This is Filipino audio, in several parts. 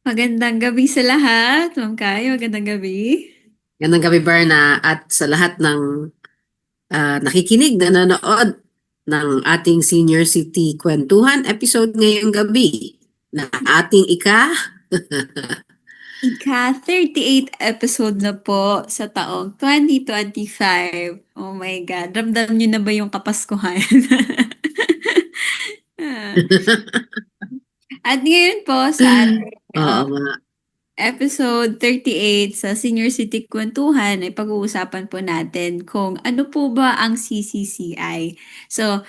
Magandang gabi sa lahat. Ma'am Kai, magandang gabi. Gandang gabi, Berna, at sa lahat ng nakikinig, nanonood ng ating Senior City Kwentuhan episode ngayong gabi na ating Ika-38 episode na po sa taong 2025. Oh my God, ramdam niyo na ba yung Kapaskuhan? Ah, At ngayon po sa ating Oo nga. episode 38 sa Senior City Kwentuhan ay pag-uusapan po natin kung ano po ba ang CCCI. So,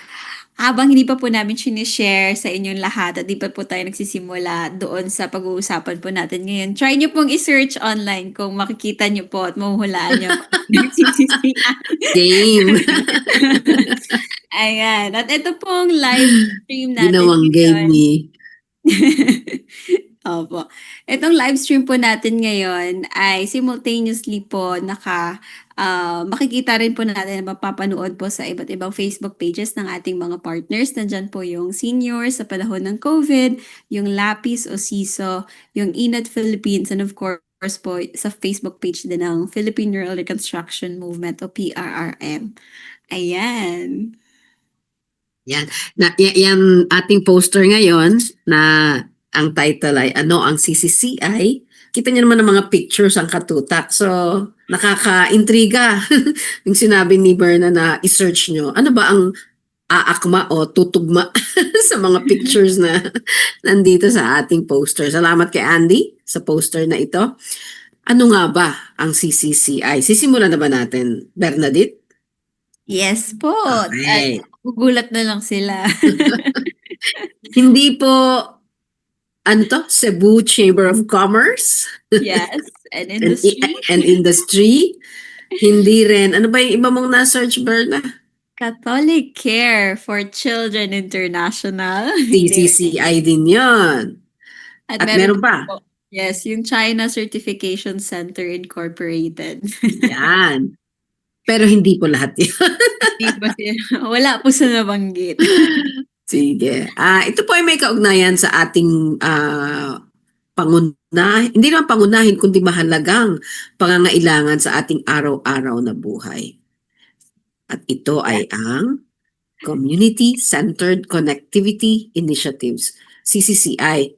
habang hindi pa po namin sinishare sa inyong lahat at di pa po tayo nagsisimula doon sa pag-uusapan po natin ngayon, try nyo pong i-search online kung makikita nyo po at mahuhulaan nyo kung ano yung CCCI. Game. Ayan. At ito pong live stream natin Ginawang game ngayon. ni. Opo. Itong live stream po natin ngayon ay simultaneously po makikita rin po natin, mapapanood po sa iba't ibang Facebook pages ng ating mga partners. Nandyan po yung seniors sa panahon ng COVID, yung Lapis o SISO, yung Inat Philippines, and of course po sa Facebook page din ng Philippine Rural Reconstruction Movement o PRRM. Ayan. Yan. Yan ating poster ngayon na ang title ay Ano ang CCCI? Kita niyo naman ang mga pictures ang katutak. So, nakaka-intriga yung sinabi ni Berna na i-search nyo. Ano ba ang aakma o tutugma sa mga pictures na nandito sa ating poster? Salamat kay Andy sa poster na ito. Ano nga ba ang CCCI? Sisimulan na ba natin, Bernadette? Yes po. At Okay. gugulat na lang sila. Hindi po ano to? Cebu Chamber of Commerce Yes, and industry. and Industry. Hindi rin. Ano ba yung iba mong na-search, Berna? Catholic Care for Children International. Hindi rin. CCCI din yon. At At meron meron din pa. po, yes, yung China Certification Center Incorporated. Yan. Pero hindi po lahat yun. Di ba wala po sa nabanggit. Sige. Ito po ay may kaugnayan sa ating hindi naman pangunahin, kundi mahalagang pangangailangan sa ating araw-araw na buhay. At ito ay ang Community-Centered Connectivity Initiatives, CCCI.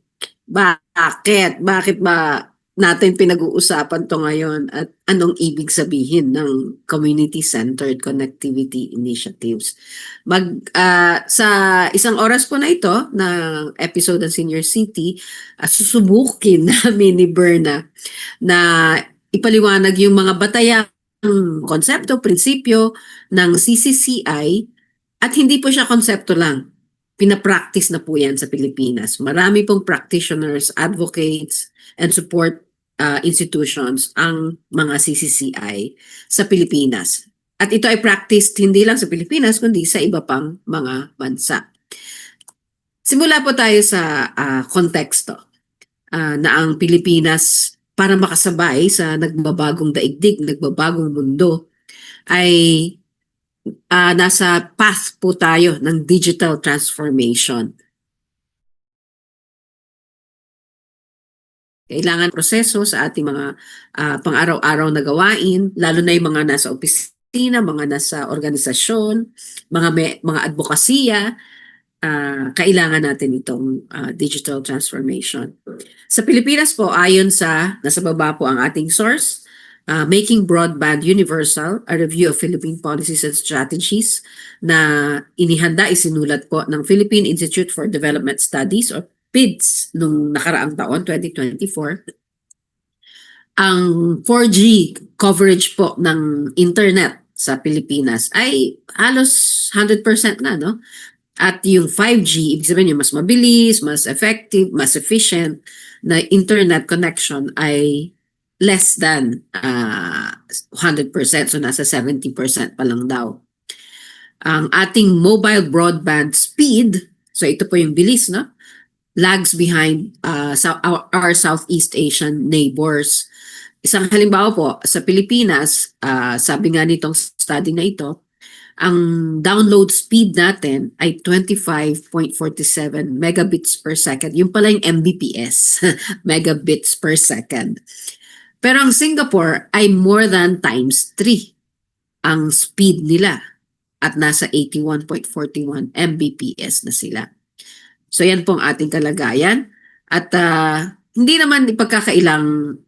Bakit? Bakit ba natin pinag-uusapan to ngayon at anong ibig sabihin ng Community-Centered Connectivity Initiatives? Sa isang oras po na ito ng episode ng Senior City, susubukin namin ni Berna na ipaliwanag yung mga batayang konsepto, prinsipyo ng CCCI at hindi po siya konsepto lang. Pinapractice na po yan sa Pilipinas. Marami pong practitioners, advocates, and support institutions ang mga CCCI sa Pilipinas. At ito ay practiced hindi lang sa Pilipinas, kundi sa iba pang mga bansa. Simula po tayo sa konteksto na ang Pilipinas para makasabay sa nagbabagong daigdig, nagbabagong mundo, ay nasa path po tayo ng digital transformation. Kailangan proseso sa ating mga pang-araw-araw na gawain, lalo na yung mga nasa opisina, mga nasa organisasyon, mga advokasya, kailangan natin itong digital transformation. Sa Pilipinas po, ayon sa, nasa baba po ang ating source, Making Broadband Universal, a review of Philippine policies and strategies na isinulat po ng Philippine Institute for Development Studies or PIDS nung nakaraang taon, 2024. Ang 4G coverage po ng internet sa Pilipinas ay halos 100% na, no? At yung 5G, ibig sabihin yung mas mabilis, mas effective, mas efficient na internet connection ay less than 100%. So nasa 70% pa lang daw. Ang ating mobile broadband speed, so ito po yung bilis, no? Lags behind our Southeast Asian neighbors. Isang halimbawa po, sa Pilipinas, sabi nga nitong study na ito, ang download speed natin ay 25.47 megabits per second. Yung pala yung Mbps, megabits per second. Pero ang Singapore ay more than times 3 ang speed nila at nasa 81.41 Mbps na sila. So yan pong ating kalagayan. At hindi naman ipagkakailang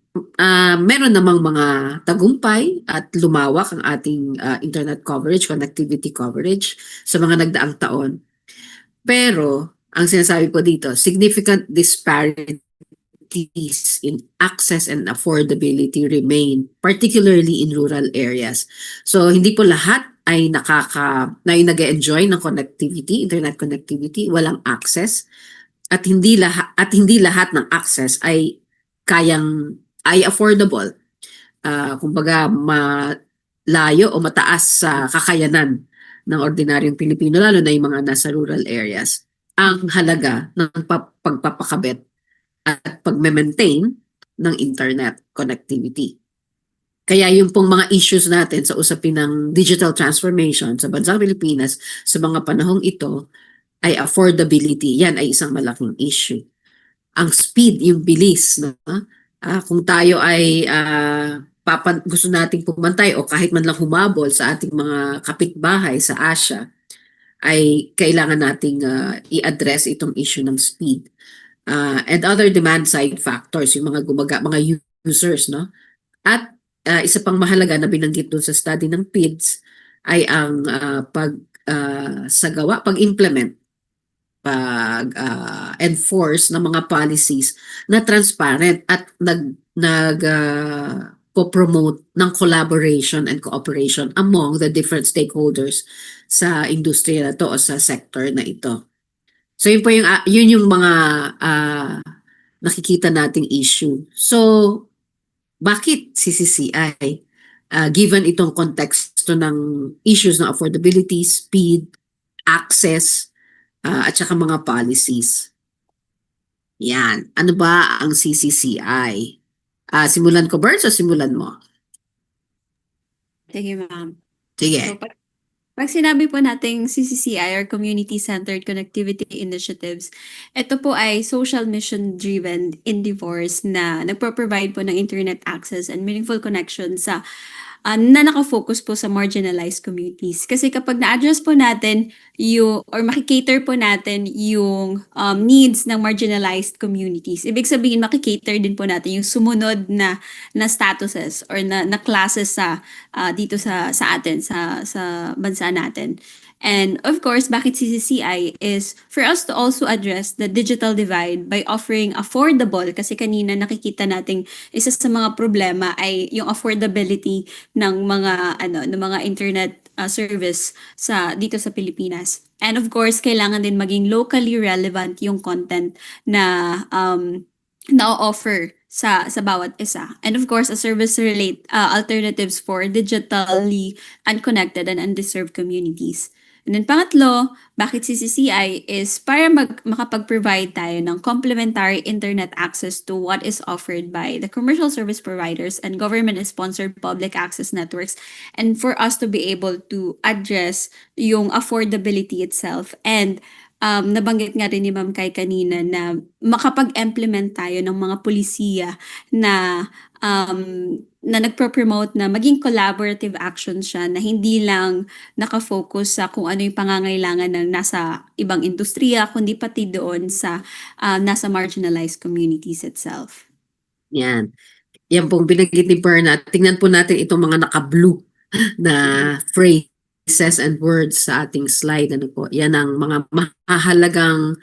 meron namang mga tagumpay at lumawak ang ating internet coverage, connectivity coverage sa mga nagdaang taon. Pero ang sinasabi ko dito, significant disparities in access and affordability remain, particularly in rural areas. So hindi po lahat ay nag-enjoy ng connectivity, internet connectivity, walang access at hindi lahat ng access ay affordable. Kumbaga malayo o mataas sa kakayanan ng ordinaryong Pilipino, lalo na yung mga nasa rural areas. Ang halaga ng pagpapakabit at pag-maintain ng internet connectivity. Kaya yung pong mga issues natin sa usapin ng digital transformation sa bansang Pilipinas sa mga panahong ito ay affordability. Yan ay isang malaking issue. Ang speed, yung bilis. No? Kung tayo ay gusto nating pumantay o kahit man lang humabol sa ating mga kapitbahay sa Asia, ay kailangan nating i-address itong issue ng speed. And other demand side factors, yung mga mga users, no? At isa pang mahalaga na binanggit doon sa study ng PIDS ay ang pag-implement, enforce ng mga policies na transparent at po-promote ng collaboration and cooperation among the different stakeholders sa industriya na to o sa sector na ito. So yun yung mga nakikita nating issue. So bakit CCCI? Given itong konteksto ng issues ng affordability, speed, access, at saka mga policies. Yan. Ano ba ang CCCI? Simulan ko, Bert, o simulan mo? Sige, ma'am. Sige. So, pag sinabi po nating CCCI or Community-Centered Connectivity Initiatives, ito po ay social mission-driven endeavors na nagpo-provide po ng internet access and meaningful connection sa na nakafocus po sa marginalized communities. Kasi kapag na-address po natin or makikater po natin yung needs ng marginalized communities, ibig sabihin makikater din po natin yung sumunod na statuses or na classes dito sa atin, sa bansa natin. And of course, bakit CCCI is for us to also address the digital divide by offering affordable, kasi kanina nakikita nating isa sa mga problema ay yung affordability ng mga internet service dito sa Pilipinas. And of course, kailangan din maging locally relevant yung content na na-offer sa bawat isa. And of course, a service alternatives for digitally unconnected and undeserved communities. And then pangatlo, bakit CCCI is para makapag-provide tayo ng complementary internet access to what is offered by the commercial service providers and government-sponsored public access networks, and for us to be able to address yung affordability itself. And nabanggit nga rin ni Ma'am Kai kanina na makapag-implement tayo ng mga pulisiya na nagpro-promote na maging collaborative action siya, na hindi lang nakafocus sa kung ano yung pangangailangan ng nasa ibang industriya, kundi pati doon sa nasa marginalized communities itself. Yan. Yan pong binanggit ni Berna. Tingnan po natin itong mga naka-blue na phrases and words sa ating slide. Ano po? Yan ang mga mahalagang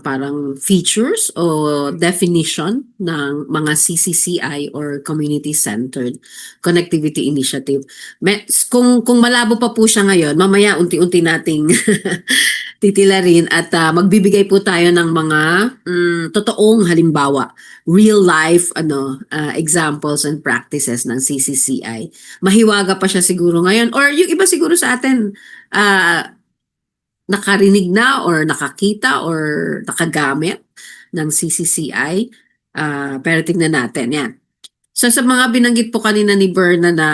parang features o definition ng mga CCCI or Community-Centered Connectivity Initiative. Kung malabo pa po siya ngayon, mamaya unti-unti nating titilarin at magbibigay po tayo ng mga totoong halimbawa, real life examples and practices ng CCCI. Mahiwaga pa siya siguro ngayon, or yung iba siguro sa atin nakarinig na or nakakita or nakagamit ng CCCI. Pero tingnan natin yan. So sa mga binanggit po kanina ni Berna na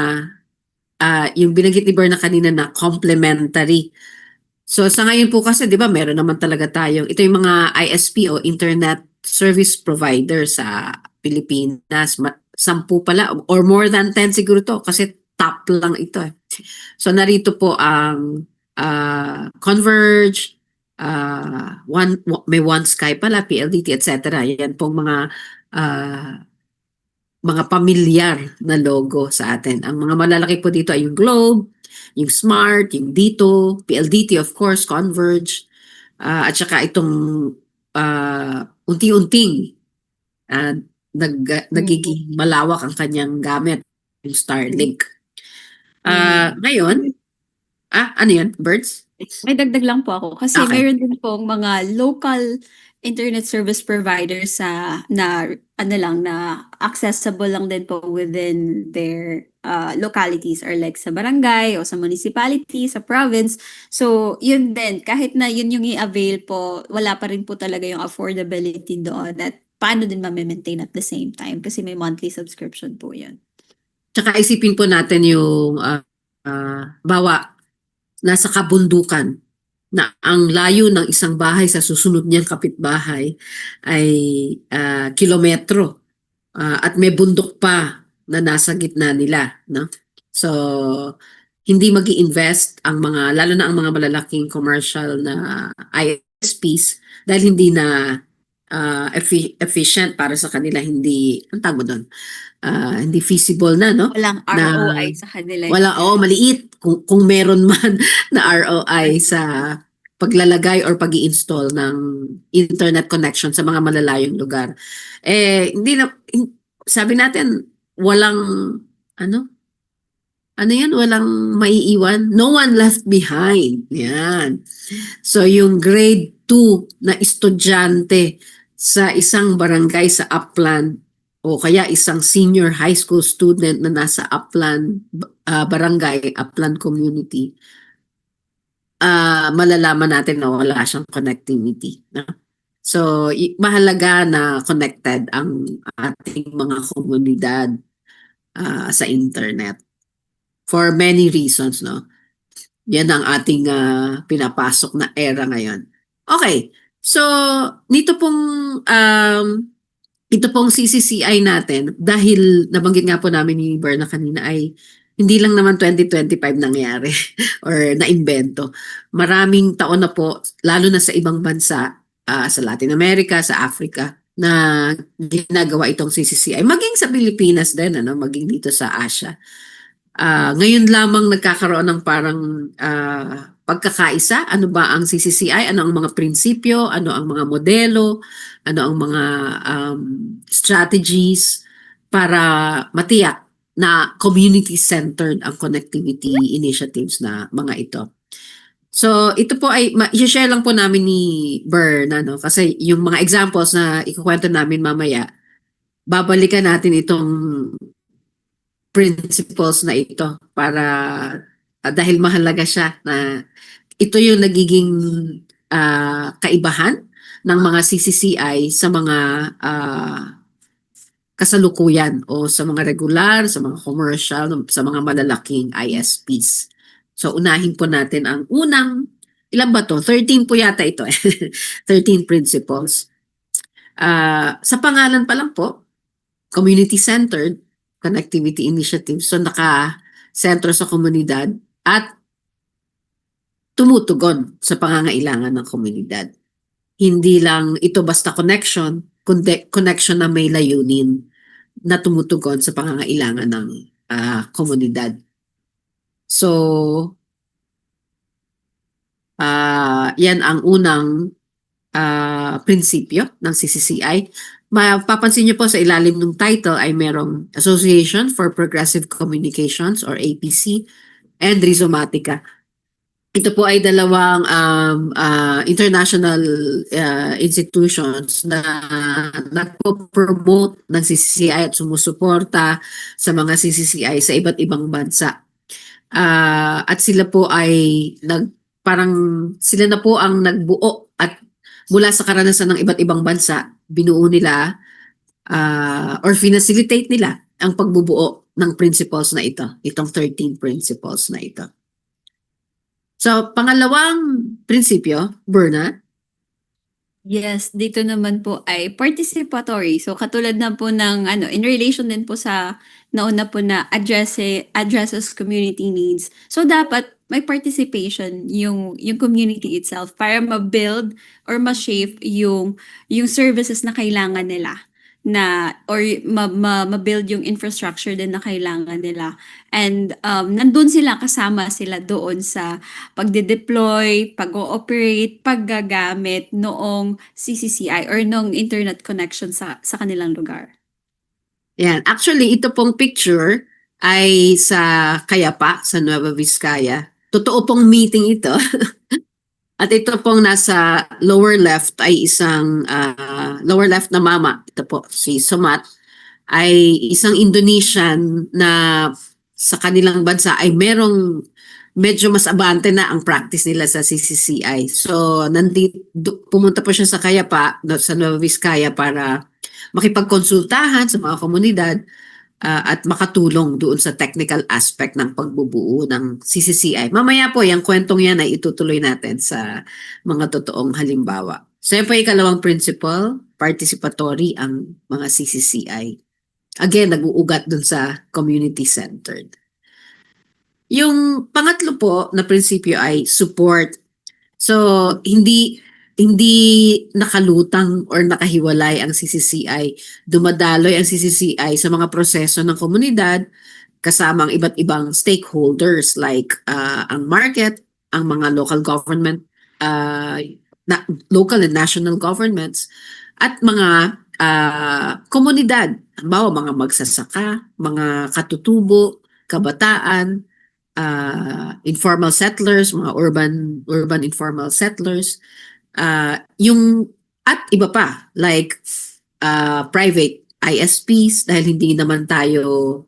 yung binanggit ni Bern na kanina na complementary. So sa ngayon po kasi 'di ba meron naman talaga tayong ito yung mga ISP o Internet Service Provider sa Pilipinas. 10 pala or more than 10 siguro to kasi top lang ito eh. So narito po ang Converge, may One Sky pala, PLDT, etc. Yan pong mga pamilyar na logo sa atin. Ang mga malalaki po dito ay yung Globe, yung Smart, yung Dito, PLDT of course, Converge, at saka itong unti-unting uh, nagiging malawak ang kanyang gamit, yung Starlink. Ngayon, ano yan, Birds? May dagdag lang po ako kasi Okay. meron din pong mga local internet service providers na ano lang na accessible lang din po within their localities or like sa barangay o sa municipality, sa province. So, yun din, kahit na yun yung i-avail po, wala pa rin po talaga yung affordability doon at paano din ma-maintain at the same time kasi may monthly subscription po yun. Tsaka isipin po natin yung bawa nasa kabundukan na ang layo ng isang bahay sa susunod niyang kapitbahay ay kilometro at may bundok pa na nasa gitna nila, no? So hindi magi-invest ang mga lalo na ang mga malalaking commercial na ISPs dahil hindi na efficient para sa kanila, hindi ang tawag mo doon, hindi feasible na, no? Walang Na ROI sa kanila. maliit kung meron man na ROI sa paglalagay or pag-i-install ng internet connection sa mga malalayong lugar. Hindi na sabi natin walang walang maiiwan. No one left behind. Yan. So yung grade 2 na estudyante sa isang barangay sa Upland o kaya isang senior high school student na nasa Upland barangay, Upland community, malalaman natin na wala siyang connectivity. No? So mahalaga na connected ang ating mga komunidad sa internet for many reasons, no? Yan ang ating pinapasok na era ngayon. Okay. So, ito pong CCCI natin, dahil nabanggit nga po namin ni Berna kanina, ay hindi lang naman 2025 nangyari or naimbento. Maraming taon na po, lalo na sa ibang bansa, sa Latin America, sa Africa, na ginagawa itong CCCI. Maging sa Pilipinas din, maging dito sa Asia. Ngayon lamang nagkakaroon ng parang pagkakaisa. Ano ba ang CCCI? Ano ang mga prinsipyo? Ano ang mga modelo? Ano ang mga strategies para matiyak na community-centered ang connectivity initiatives na mga ito. So ito po ay i-share lang po namin ni Bern, kasi yung mga examples na ikukwento namin mamaya, babalikan natin itong principles na ito para dahil mahalaga siya na ito yung nagiging kaibahan ng mga CCCI sa mga kasalukuyan o sa mga regular, sa mga commercial, sa mga malalaking ISPs. So unahin po natin ang unang, ilan ba to? 13 po yata ito eh. 13 principles. Sa pangalan pa lang po, community-centered connectivity initiative. So naka-sentro sa komunidad at tumutugon sa pangangailangan ng komunidad. Hindi lang ito basta connection, kundi connection na may layunin na tumutugon sa pangangailangan ng komunidad. So, yan ang unang prinsipyo ng CCCI. Mapapansin niyo po sa ilalim ng title ay merong Association for Progressive Communications or APC and Rhizomatica. Ito po ay dalawang international institutions na nagpo-promote ng CCCI at sumusuporta sa mga CCCI sa iba't ibang bansa. At sila po ay sila na po ang nagbuo at mula sa karanasan ng iba't ibang bansa, binuo nila or facilitate nila ang pagbubuo ng principles na ito, itong 13 principles na ito. So, pangalawang prinsipyo, Berna. Yes, dito naman po ay participatory. So katulad na po ng in relation din po sa nauna po na addresses community needs. So dapat may participation yung community itself para ma-build or ma-shape yung services na kailangan nila na or ma-build yung infrastructure din na kailangan nila. And nandun sila, kasama sila doon sa pagde-deploy, pag-ooperate, paggagamit noong CCCI or noong internet connection sa kanilang lugar. Yan. Actually, ito pong picture ay sa Cayapa, sa Nueva Vizcaya. Totoo pong meeting ito. At ito pong nasa lower left ay isang lower left na mama. Ito po, si Sumat, ay isang Indonesian na sa kanilang bansa ay merong medyo mas abante na ang practice nila sa CCCI. So, pumunta po siya sa Cayapa, sa Nueva Vizcaya para makipagkonsultahan sa mga komunidad at makatulong doon sa technical aspect ng pagbubuo ng CCCI. Mamaya po, yung kwentong yan ay itutuloy natin sa mga totoong halimbawa. So, yan po yung ikalawang principle, participatory ang mga CCCI. Again, nag-uugat doon sa community-centered. Yung pangatlo po na prinsipyo ay support. So, hindi nakalutang or nakahiwalay ang CCCI. Dumadaloy ang CCCI sa mga proseso ng komunidad kasama ang iba't ibang stakeholders like ang market, ang mga local government, local and national governments, at mga komunidad. Halimbawa, mga magsasaka, mga katutubo, kabataan, informal settlers, mga urban informal settlers, at iba pa like private ISPs dahil hindi naman tayo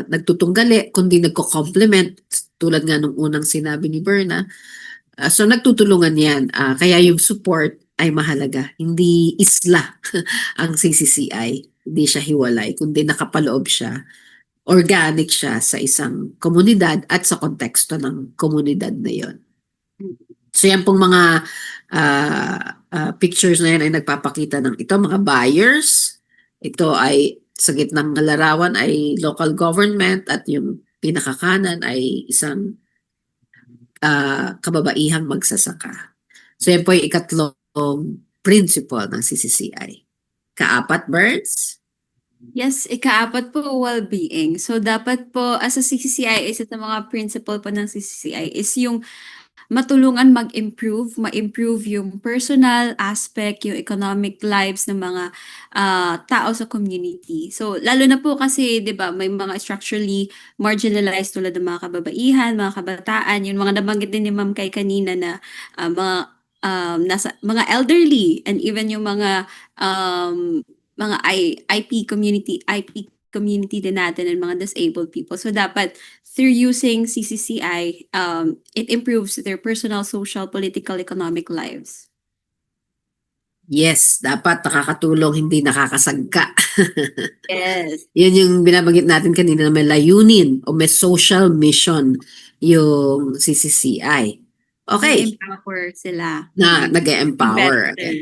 nagtutunggali kundi nagko-complement tulad nga nung unang sinabi ni Berna. So nagtutulungan yan. Kaya yung support ay mahalaga. Hindi isla ang CCCI. Hindi siya hiwalay kundi nakapaloob siya. Organic siya sa isang komunidad at sa konteksto ng komunidad na yon. So yan pong mga pictures na yan ay nagpapakita ng ito, mga buyers. Ito ay sa gitnang larawan ay local government at yung pinakakanan ay isang kababaihang magsasaka. So yan po yung ikatlong principle ng CCCI. Kaapat, Birds? Yes, ikaapat po, well-being. So dapat po as a CCCI, isa sa mga principle po ng CCCI is yung matulungan ma-improve yung personal aspect, yung economic lives ng mga tao sa community. So, lalo na po kasi, di ba, may mga structurally marginalized tulad ng mga kababaihan, mga kabataan, yung mga nabanggit din ni Ma'am Kay kanina na mga elderly and even yung mga IP community din natin and mga disabled people. So dapat through using CCCI, it improves their personal, social, political, economic lives. Yes, dapat nakakatulong, hindi nakakasagka. Yes. Yan yung binabanggit natin kanina na may layunin o may social mission yung CCCI. Okay. Na-empower sila. Na nag-empower. Better.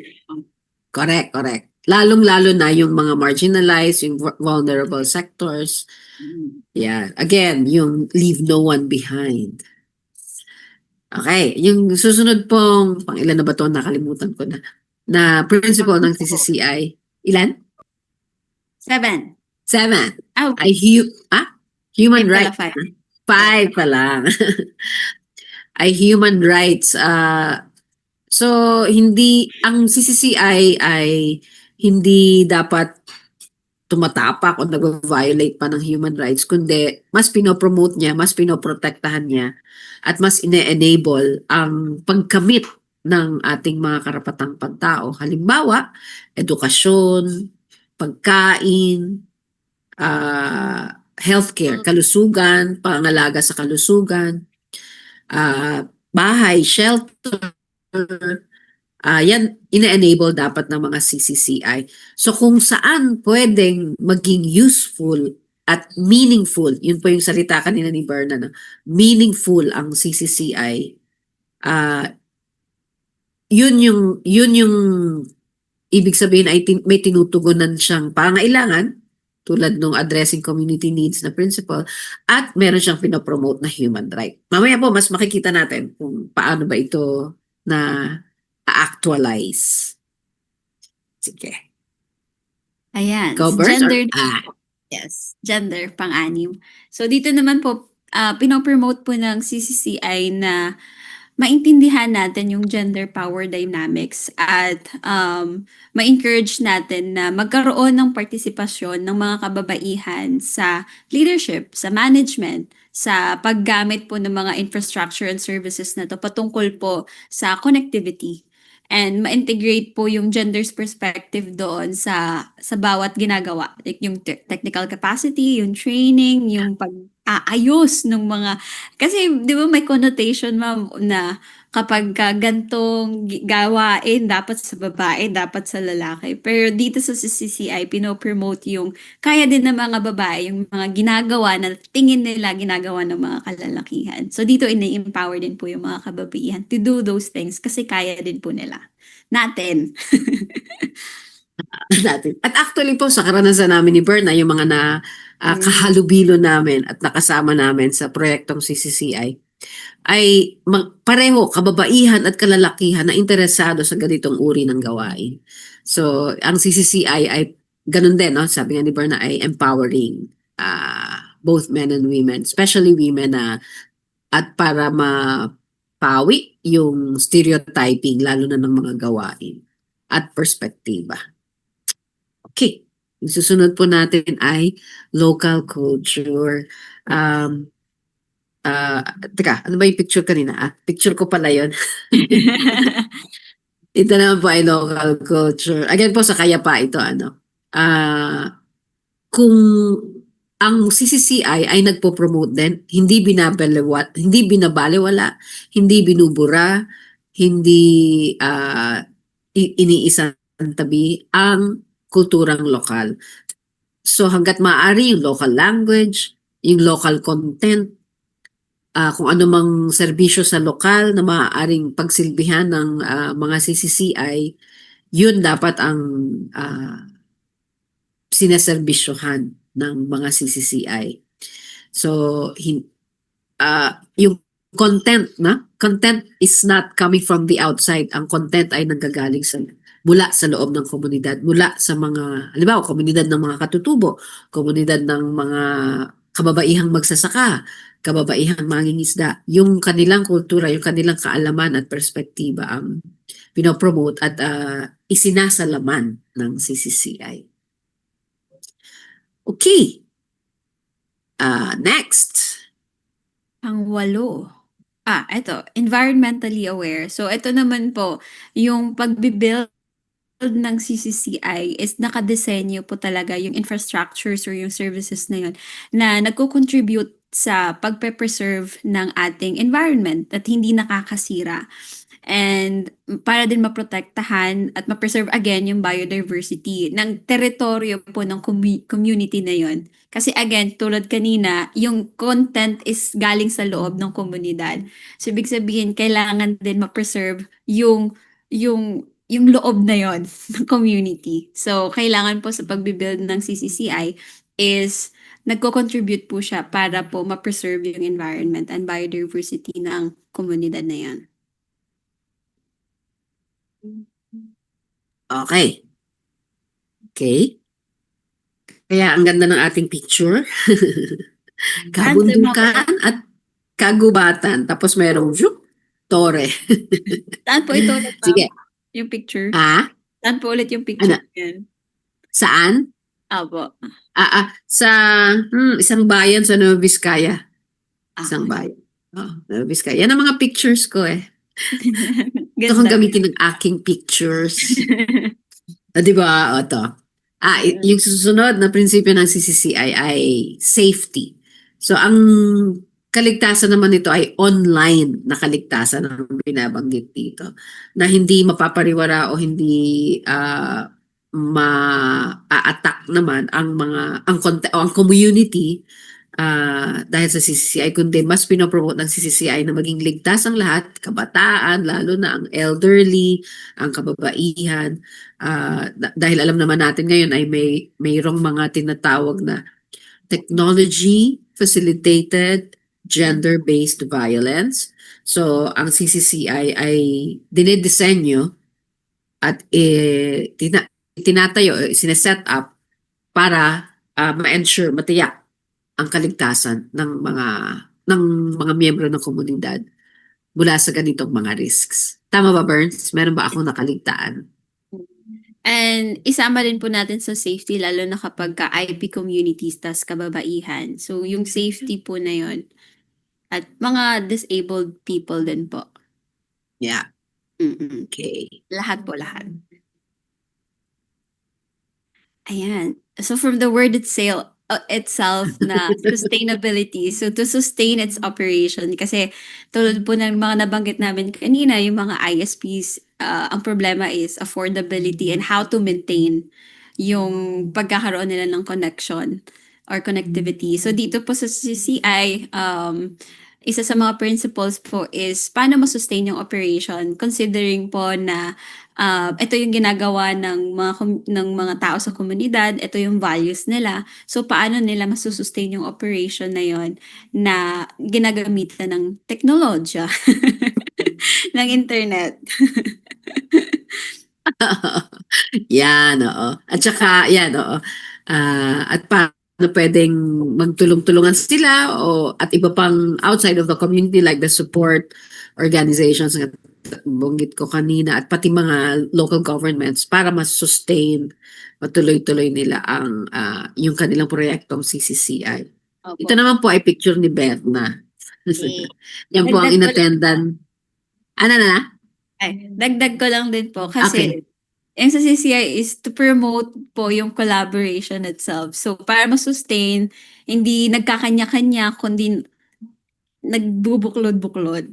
Correct, correct. Lalong-lalo na yung mga marginalized, yung vulnerable sectors. Yeah. Again, yung leave no one behind. Okay. Yung susunod pong, ilan na ba ito? Nakalimutan ko na principle ng CCCI. Ilan? 7. 7. Oh, Ay, human pala, rights. 5. 5 pa lang. Ay human rights. So, ang CCCI ay hindi dapat tumatapak o nag-violate pa ng human rights, kundi mas pinopromote niya, mas pinoprotektahan niya, at mas ine-enable ang pagkamit ng ating mga karapatang pantao. Halimbawa, edukasyon, pagkain, healthcare, kalusugan, pangangalaga sa kalusugan, bahay, shelter, yan ine-enable dapat ng mga CCCI. So kung saan pwedeng maging useful at meaningful, yun po yung salita kanina ni Berna, na meaningful ang CCCI, yun yung ibig sabihin ay may tinutugunan siyang pangailangan tulad ng addressing community needs na principle at meron siyang pinopromote na human right. Mamaya po mas makikita natin kung paano ba ito na actualize. Sige. Ayan, Go, Bert? gender. Yes, gender, pang-anim. So dito naman po, pinopromote po ng CCCI na maintindihan natin yung gender power dynamics at ma-encourage natin na magkaroon ng partisipasyon ng mga kababaihan sa leadership, sa management, sa paggamit po ng mga infrastructure and services na to patungkol po sa connectivity and ma-integrate po yung gender's perspective doon sa bawat ginagawa. Like yung technical capacity, yung training, yung pag-aayos ng mga kasi 'di ba may connotation ma'am na kapag ka gantong gawain dapat sa babae, dapat sa lalaki. Pero dito sa CCCI pino-promote yung kaya din ng mga babae yung mga ginagawa na tingin nila ginagawa ng mga kalalakihan. So dito ini-empower din po yung mga kababaihan to do those things kasi kaya din po nila. Natin. Natin. At actually po, sa karanasan namin ni Berna, yung mga kahalubilo namin at nakasama namin sa proyektong CCCI, ay pareho, kababaihan at kalalakihan na interesado sa ganitong uri ng gawain. So, ang CCCI ay ganun din, no? Sabi nga ni Berna, ay empowering both men and women, especially women at para mapawi yung stereotyping, lalo na ng mga gawain at perspektiba. Okay. Yung susunod po natin ay local culture. Teka, ano ba yung picture kanina? Picture ko pala yun. Ito naman po ay local culture. Again po, sa kaya pa ito, kung ang CCCI ay nagpo-promote din, hindi binabalewala, hindi binubura, hindi iniisang tabi ang kulturang lokal. So hanggat maaari yung local language, yung local content, kung ano mang serbisyo sa lokal na maaaring pagsilbihan ng mga CCCI, yun dapat ang sineserbisyohan ng mga CCCI. So, yung content is not coming from the outside. Ang content ay nanggagaling mula sa loob ng komunidad, mula sa mga, halimbawa, komunidad ng mga katutubo, komunidad ng mga kababaihang magsasaka, kababaihang mangingisda, yung kanilang kultura, yung kanilang kaalaman at perspektiba ang pinopromote at isinasalaman ng CCCI. Okay. Next. Pang-walo. Ito, environmentally aware. So, ito naman po, yung pagbibuild ng CCCI is nakadesenyo po talaga yung infrastructures or yung services na yun na nagko-contribute sa pagpe-preserve ng ating environment at hindi nakakasira. And para din maprotektahan at ma-preserve again yung biodiversity ng teritoryo po ng community na yun. Kasi again, tulad kanina, yung content is galing sa loob ng komunidad. So, ibig sabihin, kailangan din ma-preserve yung loob na yon ng community. So, kailangan po sa pagbibuild ng CCCI is nagko-contribute po siya para po ma-preserve yung environment and biodiversity ng komunidad na yan. Okay. Okay. Kaya ang ganda ng ating picture. Kabundukan at kagubatan. Tapos merong tore. Saan po ito ulit, ma'am? Sige. Yung picture? Saan po ulit yung picture yan? Saan? Apo. Sa isang bayan sa Nueva Vizcaya. Isang bayan. Nueva Vizcaya. Yan ang mga pictures ko eh. Gusto kong gamitin ng aking pictures. Di ba? Ito. Yung susunod na prinsipyo ng CCCI ay safety. So, ang kaligtasan naman nito ay online na kaligtasan ang binabanggit dito. Na hindi mapapariwara o hindi ma-attack naman ang community dahil sa CCCI, kundi mas pinopromote ng CCCI na maging ligtas ang lahat, kabataan, lalo na ang elderly, ang kababaihan. Dahil alam naman natin ngayon ay mayroong mga tinatawag na technology facilitated gender-based violence. So, ang CCCI ay dinedisenyo at tinatayo, sineset up para ma-ensure, matiyak ang kaligtasan ng mga miyembro ng komunidad mula sa ganitong mga risks. Tama ba, Burns? Meron ba akong nakaligtaan? And isama rin po natin sa safety lalo na kapag ka-IP communities tas kababaihan. So yung safety po na yon at mga disabled people din po. Yeah. Mm-mm. Okay. Lahat po, lahat. Ayan. So from the word itself na sustainability, so to sustain its operation, kasi tulad po ng mga nabanggit namin kanina, yung mga ISPs, ang problema is affordability and how to maintain yung pagkakaroon nila ng connection or connectivity. So dito po sa CCI, isa sa mga principles po is paano masustain yung operation considering po na ito yung ginagawa ng mga tao sa komunidad, ito yung values nila. So paano nila masusustain yung operation na yon na ginagamitan ng teknolohiya ng internet. Yan, oo. At saka, yan, oo. At paano pwedeng magtulong-tulungan sila at iba pang outside of the community like the support organizations na banggit ko kanina at pati mga local governments para mas-sustain, matuloy-tuloy nila yung kanilang proyektong CCCI. Opo. Ito naman po ay picture ni Berna. Okay. Yan po ang Dagdag ko lang- inattendan. Ano na? Dagdag ko lang din po kasi Okay. yung sa CCI is to promote po yung collaboration itself. So, para ma-sustain, hindi nagkakanya-kanya, kundi nagbubuklod-buklod.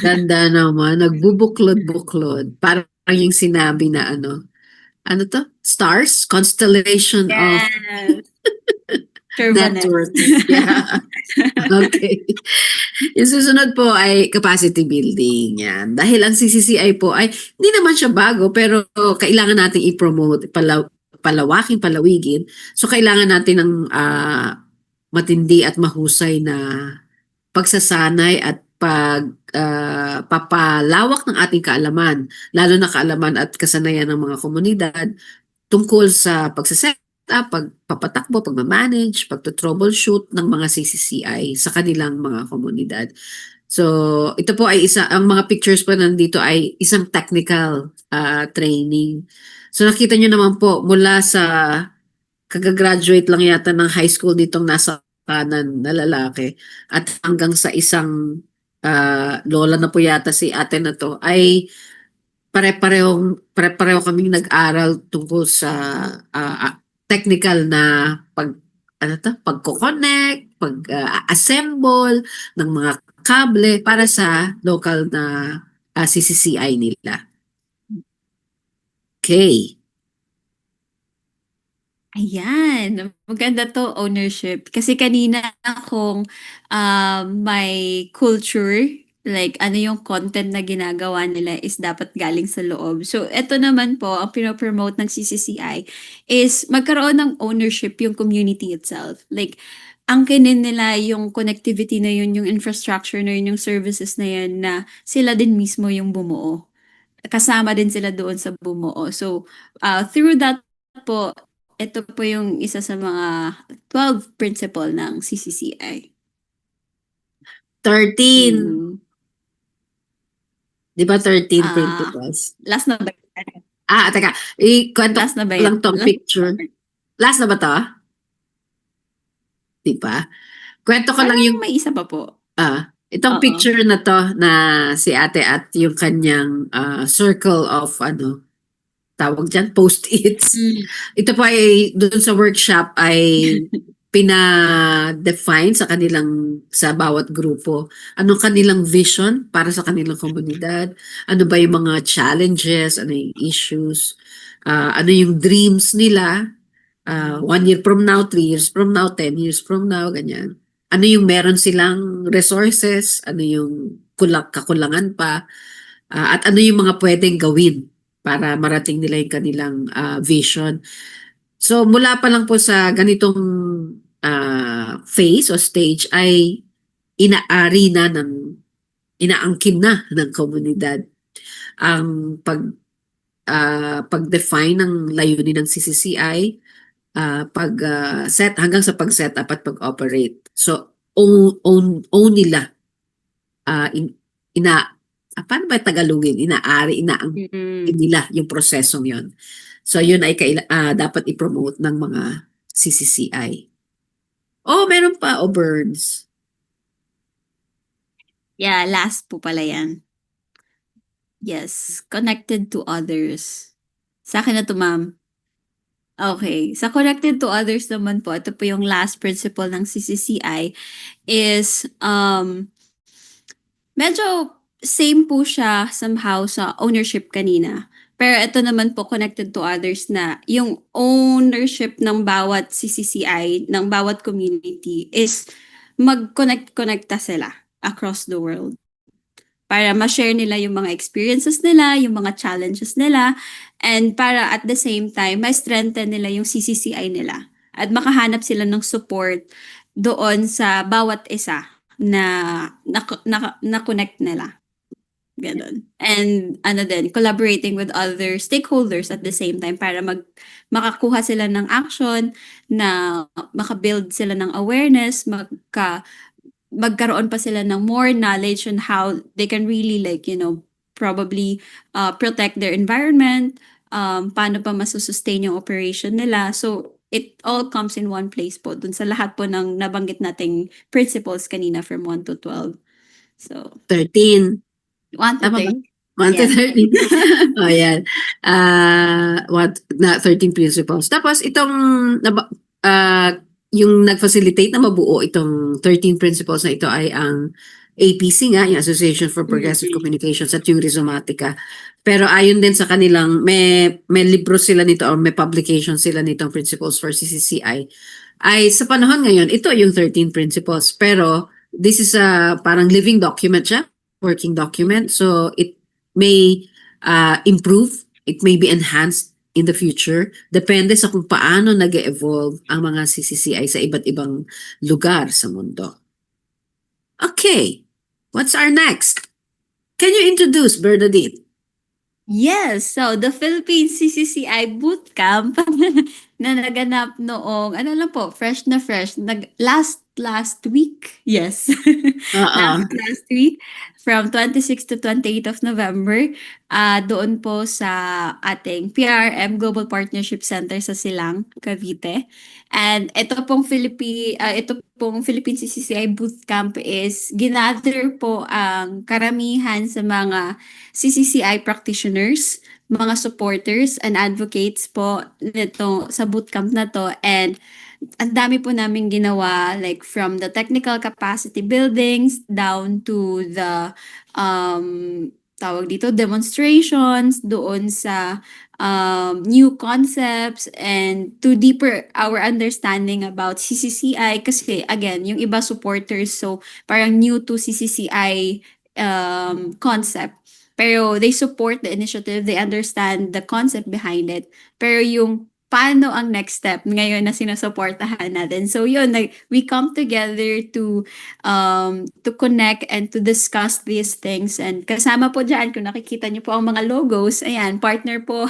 Ganda naman, nagbubuklod-buklod. Parang yung sinabi na ano to? Stars? Constellation of Yes. Turbonet. networks. Yeah. Okay. Yung susunod po ay capacity building. Yan. Dahil ang CCCI po ay hindi naman siya bago pero kailangan natin i-promote, palawigin. So kailangan natin ng matindi at mahusay na pagsasanay at papalawak ng ating kaalaman, lalo na kaalaman at kasanayan ng mga komunidad tungkol sa pagsaset up, pagpapatakbo, pagmamanage, pagto-troubleshoot ng mga CCCI sa kanilang mga komunidad. So, ito po ay ang mga pictures po nandito ay isang technical training. So, nakita nyo naman po mula sa kagagraduate lang yata ng high school ditong nasa kanan na lalaki at hanggang sa isang lola na po yata si ate na to ay pare-pareho kaming nag-aral tungkol sa technical na pagko-connect, pag-assemble ng mga kable para sa local na CCCI nila. Okay. Ayan, maganda to, ownership. Kasi kanina kung may culture, like ano yung content na ginagawa nila is dapat galing sa loob. So, ito naman po, ang pinopromote ng CCCI is magkaroon ng ownership yung community itself. Like, angkinin nila yung connectivity na yun, yung infrastructure na yun, yung services na yun, na sila din mismo yung bumuo. Kasama din sila doon sa bumuo. So, through that po, ito po yung isa sa mga 12 principle ng CCCI. 13. Di ba 13 Ah. principles? Last na ba? Teka. Ikwento Last na ba ko yan? lang tong picture. Last na ba to? Di ba? Kwento ko lang yung may isa pa po. itong Oo. picture na to na si ate at yung kanyang circle of tawag dyan, post-its. Ito po ay doon sa workshop ay pina-define sa bawat grupo. Anong kanilang vision para sa kanilang komunidad? Ano ba yung mga challenges? Ano yung issues? ano yung dreams nila, 1 year from now, 3 years from now, 10 years from now, ganyan. Ano yung meron silang resources, ano yung kakulangan pa, at ano yung mga pwedeng gawin para marating nila yung kanilang vision. So mula pa lang po sa ganitong phase o stage ay inaari na inaangkin na ng komunidad ang pag-define ng layunin ng CCCI, hanggang sa pag-set up at pag-operate. So own nila, ah, in, ina paano ba Tagalogin? Inaangkin Mm. nila yung prosesong yon. So yun ay dapat i-promote ng mga CCCI. Oh, meron pa, Burns. Yeah, last po pala yan. Yes, connected to others. Sa akin na 'to, ma'am. Okay, sa connected to others naman po, ito po yung last principle ng CCCI is, medyo same po siya somehow sa ownership kanina. Pero ito naman po connected to others na yung ownership ng bawat CCCI, ng bawat community is mag-connect-connecta sila across the world. Para ma-share nila yung mga experiences nila, yung mga challenges nila, and para at the same time, ma-strengthen nila yung CCCI nila. At makahanap sila ng support doon sa bawat isa na connect nila. Ganon. And ano din, collaborating with other stakeholders at the same time para makakuha sila ng action, na makabuild sila ng awareness, magkaroon pa sila ng more knowledge on how they can really probably protect their environment, paano pa masusustain yung operation nila. So, it all comes in one place po, dun sa lahat po ng nabanggit nating principles kanina from 1 to 12. So, 13. 1 to Tama ba? 13. 1 to Yes. 13. O yan. 13 principles. Tapos itong yung nag-facilitate na mabuo itong 13 principles na ito ay ang APC nga, yung Association for Progressive Communications at yung Rhizomatica. Pero ayon din sa kanilang, may libro sila nito or may publication sila nitong Principles for CCCI. Ay sa panahon ngayon, ito yung 13 principles. Pero this is a parang living document siya, working document. So it may improve, it may be enhanced in the future. Depende sa kung paano nag-evolve ang mga CCCI sa iba't ibang lugar sa mundo. Okay, what's our next? Can you introduce, Bernadette? Yes, so the Philippine CCCI Bootcamp na naganap noong, ano lang po, fresh na fresh, last week. Yes. Oo. Last week from 26 to 28 of November, doon po sa ating PRM Global Partnership Center sa Silang, Cavite. And ito pong Philippine CCCI Bootcamp is ginather po ang karamihan sa mga CCCI practitioners, mga supporters and advocates po nito sa bootcamp na to, and ang dami po namin ginawa, like from the technical capacity buildings down to the tawag dito, demonstrations doon sa new concepts and to deeper our understanding about CCCI, kasi again, yung iba supporters, so parang new to CCCI concept. Pero they support the initiative, they understand the concept behind it. Pero yung paano ang next step ngayon na sinusuportahan natin. So yun, like, we come together to connect and to discuss these things. And kasama po dyan, kung nakikita niyo po ang mga logos, ayan, partner po.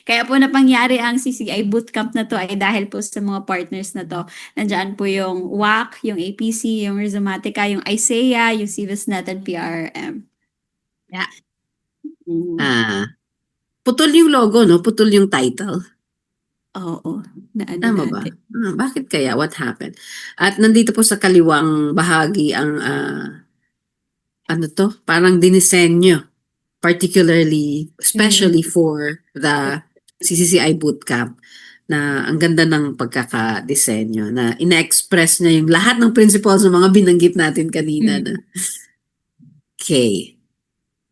Kaya po napangyari ang CCI Bootcamp na to ay dahil po sa mga partners na to. Nandiyan po yung WAC, yung APC, yung Rhizomatica, yung ISEA, yung CIVISNet, and PRM. Yeah. Putol yung logo, no? Putol yung title. Oo, naano Tama ba? natin. Bakit kaya? What happened? At nandito po sa kaliwang bahagi ang parang dinisenyo, particularly, especially for the CCCI Bootcamp, na ang ganda ng pagkakadesenyo, na ina-express niya yung lahat ng principles ng mga binanggit natin kanina. Na. Okay.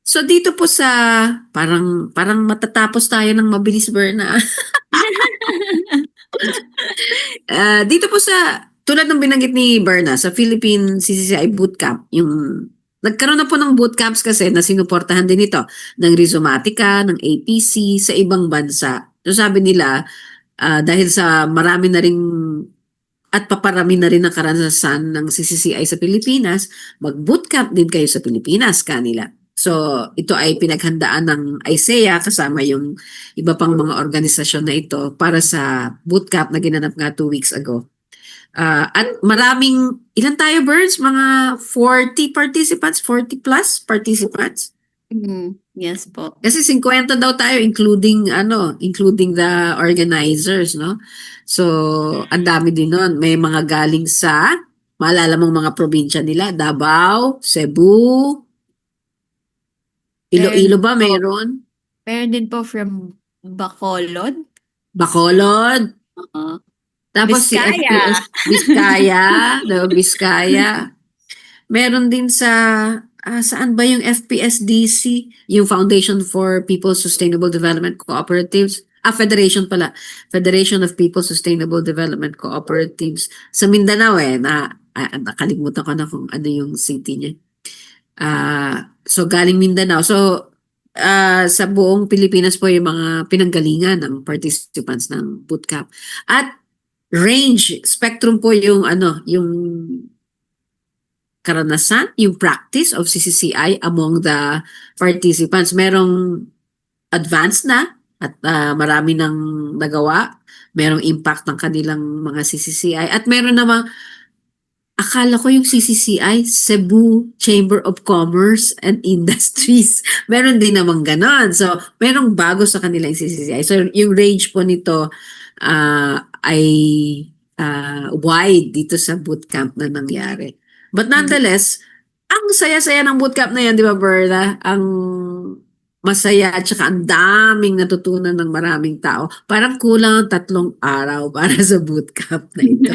So dito po sa parang matatapos tayo ng mabilis, Berna. Dito po sa tulad ng binanggit ni Berna sa Philippine CCCI Bootcamp, yung nagkaroon na po ng bootcamps kasi na sinuportahan din ito ng Rhizomatica, ng APC sa ibang bansa. So sabi nila, dahil sa marami na ring at paparami na rin ang karanasan ng CCCI sa Pilipinas, mag-bootcamp din kayo sa Pilipinas kanila. So, ito ay pinaghandaan ng ICEA kasama yung iba pang mga organisasyon na ito para sa bootcamp na ginanap nga 2 weeks ago. At maraming, ilan tayo, Burns? Mga 40 participants, 40 plus participants? Yes po. Kasi 50 daw tayo including the organizers, no? So, ang dami din nun. May mga galing sa maalala mong mga probinsya nila, Davao, Cebu, Iloilo ba mayroon? Meron din po from Bacolod. Bacolod. Tapos si Vizcaya. FPS Vizcaya, no, Vizcaya. Meron din sa saan ba yung FPSDC, yung Foundation for People Sustainable Development Cooperatives? Federation pala. Federation of People Sustainable Development Cooperatives sa Mindanao nakalimutan ko na kung ano yung city niya. So galing Mindanao. So sa buong Pilipinas po yung mga pinanggalingan ng participants ng bootcamp. At spectrum po yung yung karanasan, yung practice of CCCI among the participants. Merong advanced na at marami nang nagawa. Merong impact ng kanilang mga CCCI. At meron namang, akala ko yung CCCI, Cebu Chamber of Commerce and Industries. Meron din namang ganon. So, merong bago sa kanila yung CCCI. So, yung range po nito ay wide dito sa bootcamp na nangyari. But nonetheless, ang saya-saya ng bootcamp na yan, di ba, Berla? Ang masaya at saka ang daming natutunan ng maraming tao. Parang kulang ang 3 araw para sa bootcamp na ito.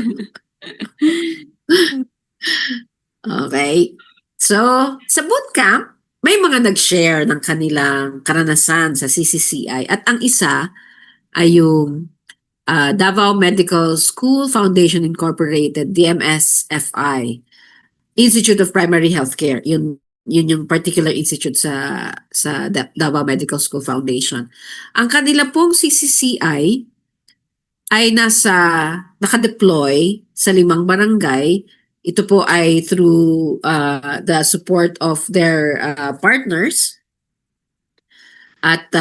Okay. So, sa bootcamp, may mga nag-share ng kanilang karanasan sa CCCI. At ang isa ay yung Davao Medical School Foundation Incorporated, DMSFI. Institute of Primary Healthcare. Yun yung particular institute sa Davao Medical School Foundation. Ang kanila pong CCCI ay nakadeploy sa 5 barangay. Ito po ay through the support of their partners. At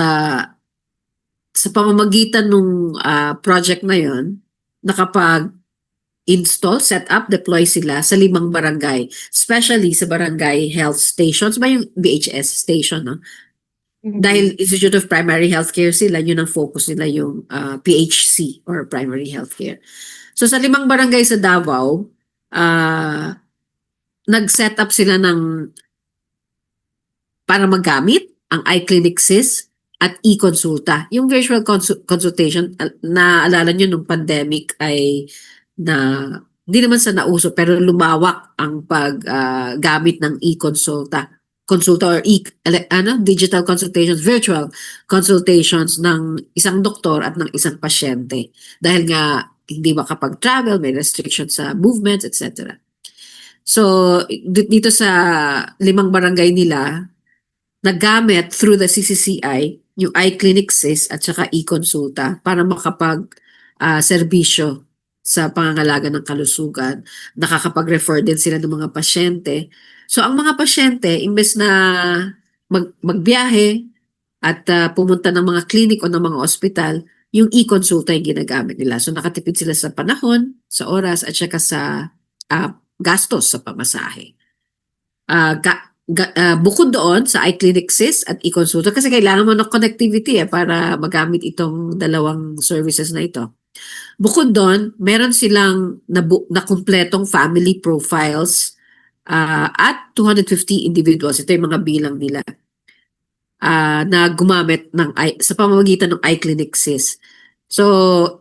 sa pamamagitan ng project na yon, nakapag-install, set up, deploy sila sa 5 barangay. Especially sa barangay health stations. Ba yung BHS station, no? Dahil Institute of Primary Healthcare sila, yun ang focus nila yung PHC or Primary Healthcare. So sa 5 barangay sa Davao, nag-set up sila para magamit ang iClinic SIS at e-consulta. Yung virtual consultation, naalala nyo nung pandemic ay hindi naman sa nauso pero lumawak ang paggamit ng e-consulta or digital consultations, virtual consultations ng isang doktor at ng isang pasyente. Dahil nga hindi makapag-travel, may restrictions sa movements, etc. So, dito sa 5 barangay nila, naggamit through the CCCI yung iClinic SIS at saka e-consulta para makapag-serbisyo sa pangangalaga ng kalusugan. Nakakapag-refer din sila ng mga pasyente. So ang mga pasyente, imbes na magbiyahe at pumunta ng mga clinic o ng mga ospital, yung e-consulta yung ginagamit nila. So nakatipid sila sa panahon, sa oras, at saka sa gastos sa pamasahe. Bukod doon sa iClinic SIS at e-consulta, kasi kailangan mo ng connectivity para magamit itong dalawang services na ito. Bukod doon, meron silang na kumpletong family profiles at 250 individuals. Ito yung mga bilang nila na gumamit sa pamamagitan ng iClinic SIS. So,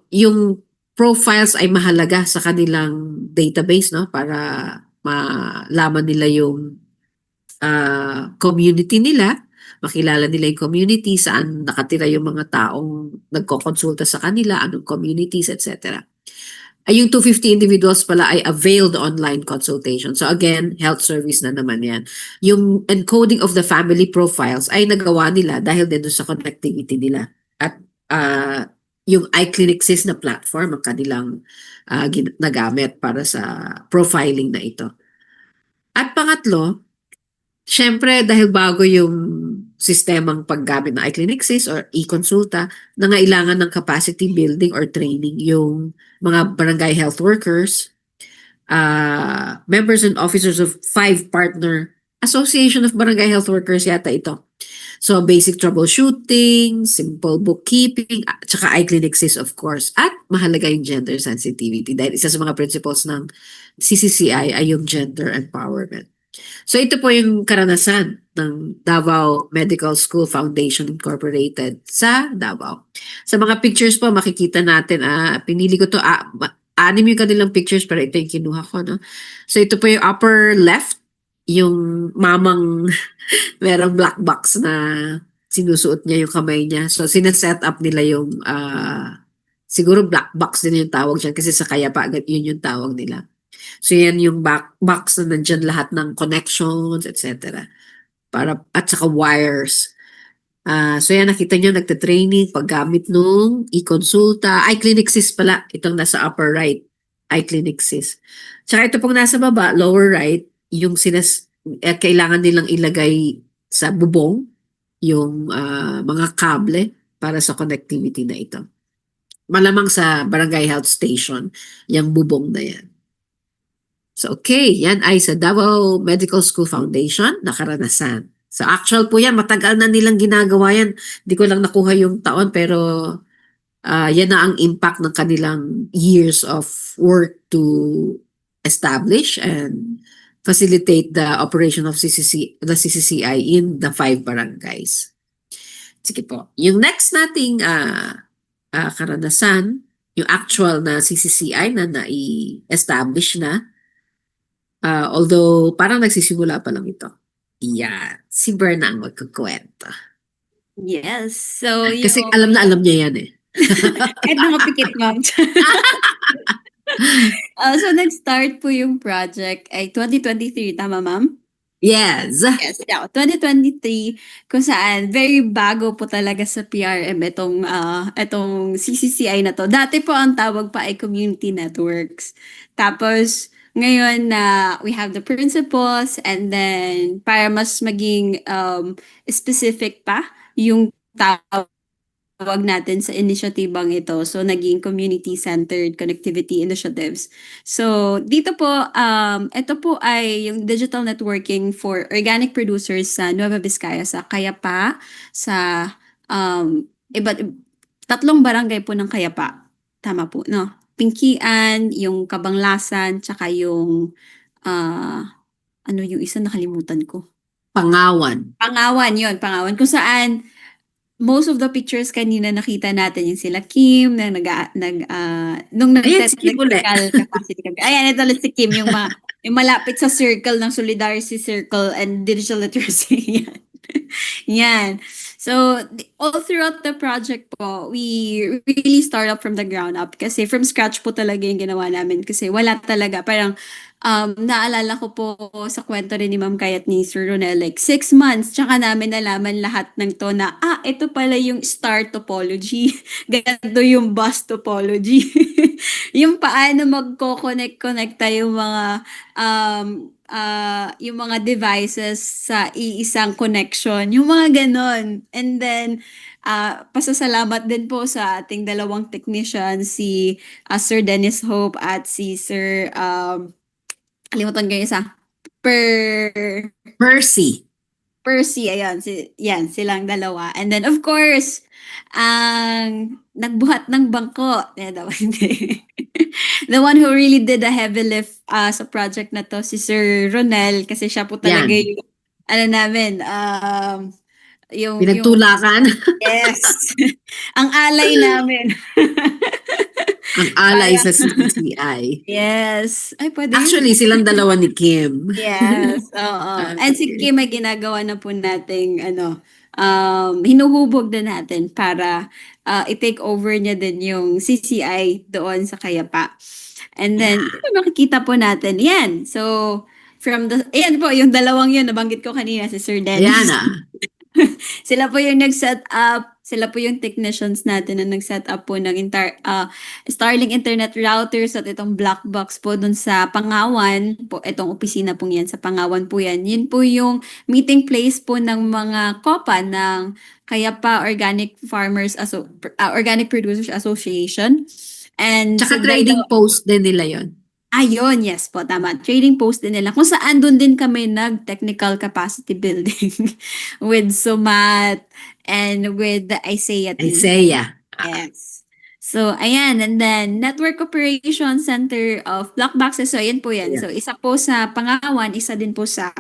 yung profiles ay mahalaga sa kanilang database, no, para malaman nila yung community nila makilala nila yung community, saan nakatira yung mga taong nagkokonsulta sa kanila, anong communities, etc. Ay, yung 250 individuals pala ay availed online consultation. So again, health service na naman yan. Yung encoding of the family profiles ay nagawa nila dahil din doon sa connectivity nila. At yung iClinicSys na platform ang kanilang nagamit para sa profiling na ito. At pangatlo, syempre dahil bago yung sistemang paggamit ng iClinicSys or e-consulta, nangailangan ng capacity building or training yung mga barangay health workers, members and officers of 5 partner Association of Barangay Health Workers yata ito. So basic troubleshooting, simple bookkeeping, at saka iClinicSys of course. At mahalaga yung gender sensitivity dahil isa sa mga principles ng CCCI ay yung gender empowerment. So ito po yung karanasan ng Davao Medical School Foundation Incorporated sa Davao. Sa mga pictures po makikita natin, pinili ko to, anim yung kanilang pictures pero ito yung kinuha ko. No? So ito po yung upper left, yung mamang merong black box na sinusuot niya yung kamay niya. So sinaset up nila yung siguro black box din yung tawag dyan kasi sa Kayapa yun yung tawag nila. So yan yung box na nandyan lahat ng connections, etc. At saka wires. So yan, nakita nyo, nagte-training, paggamit nung e-consulta. iClinicSys pala, itong nasa upper right. iClinicSys. Tsaka ito pong nasa baba, lower right, yung kailangan nilang ilagay sa bubong yung mga kable para sa connectivity na ito. Malamang sa barangay health station, yung bubong na yan. So okay, yan ay sa Davao Medical School Foundation na karanasan. So actual po yan, matagal na nilang ginagawa yan. Hindi ko lang nakuha yung taon pero yan na ang impact ng kanilang years of work to establish and facilitate the operation of the CCCI in the 5 barangays. Sige po. Yung next nating karanasan, yung actual na CCCI na nai-establish na, although parang nagsisimula pa lang ito. Yeah, si Berna ang magkukwento. Yes. So, Kasi alam na alam niya yan eh. kahit nakapikit, ma'am. So, nag-start po yung project ay 2023, tama, ma'am? Yes. Yes, 2023 kung saan very bago po talaga sa PRM itong CCCI na to. Dati po ang tawag pa ay community networks. Tapos ngayon na we have the principles and then para mas maging specific pa yung tawag natin sa inisyatibang ito. So, naging community-centered connectivity initiatives. So, dito po, ito po ay yung digital networking for organic producers sa Nueva Vizcaya, sa Kayapa, sa tatlong barangay po ng Kayapa. Tama po, no? Pinkian, yung Kabanglasan, tsaka yung, ano yung isa nakalimutan ko. Pangawan. Pangawan, yon Pangawan. Kung saan, most of the pictures kanina nakita natin yung sila Kim na nung Ayan, si Kim ulit. capacity. Ayan, ito ulit si Kim yung malapit sa circle ng Solidarity Circle and Digital Literacy. Yan. Yan. So, all throughout the project po, we really start up from the ground up kasi from scratch po talaga yung ginawa namin kasi wala talaga. Parang naalala ko po sa kwento rin ni Ma'am Kay at ni Sir Ronel, like 6 months, tsaka namin nalaman lahat ng to na, ito pala yung star topology. Ganito yung bus topology. Yung paano magko-connect-connecta yung mga devices sa iisang connection. Yung mga ganon. And then, pasasalamat din po sa ating dalawang technician, si Sir Dennis Hope at si Sir kalimutan ko yung isa. Percy, ayan, silang dalawa. And then, of course, ang nagbuhat ng bangko. Hindi. The one who really did a heavy lift sa project na to, si Sir Ronel, kasi siya po talaga yung, namin, yung pinagtulakan. Yes. Ang alay namin. Ang alay sa CCCI. Yes. Ay, pwede. Actually, silang dalawa ni Kim. Yes, oo. And si Kim ay ginagawa na po nating hinuhubog na natin para i-take over niya din yung CCI doon sa Kayapa. And then, ito makikita po natin, yan. So, ayan po, yung dalawang yun, nabanggit ko kanina, si Sir Ayan Dennis. Sila po yung nag-set up, sila po yung technicians natin na nag-set up po ng Starlink internet routers at itong black box po dun sa Pangawan po, itong opisina po yan sa Pangawan po yan. Yun po yung meeting place po ng mga COPA ng Kayapa Organic Producers Association. And Tsaka so, trading post din nila yon. ayun, yes po, tama. Trading post din nila. Kung saan doon din kami nag-technical capacity building with Sumat and with the ISEA team. Isaiah. Yes. So, ayan. And then, Network Operations Center of Black Boxes. So, ayan po yan. Yeah. So, isa po sa Pangawan, isa din po sa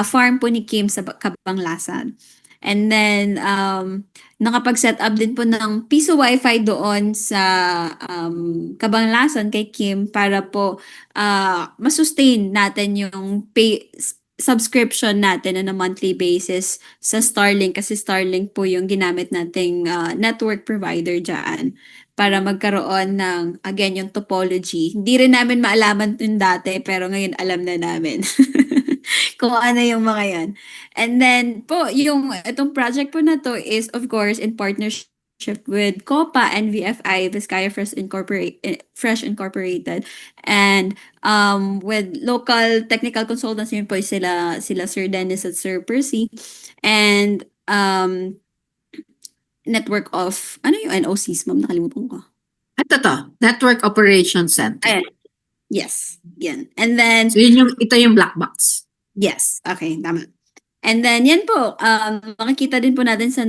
farm po ni Kim sa Kabanglasan. And then, nakapag-set up din po ng piso wifi doon sa Kabanglasan kay Kim para po masustain natin yung subscription natin on a monthly basis sa Starlink kasi Starlink po yung ginamit nating network provider dyan para magkaroon ng, again, yung topology. Hindi rin namin maalaman yun dati pero ngayon alam na namin kung ano yung mga yan. And then po, itong project po na to is of course in partnership with COPA and VFI, Vizcaya Fresh Incorporated, and with local technical consultants, yun po sila Sir Dennis at Sir Percy, and network of, ano yung NOCs, ma'am? Nakalimutan ko. Ito to, Network Operations Center. Ayan. Yes, yan. And then, So ito yung black box. yes, okay, tama. And then, yan po, makikita din po natin sa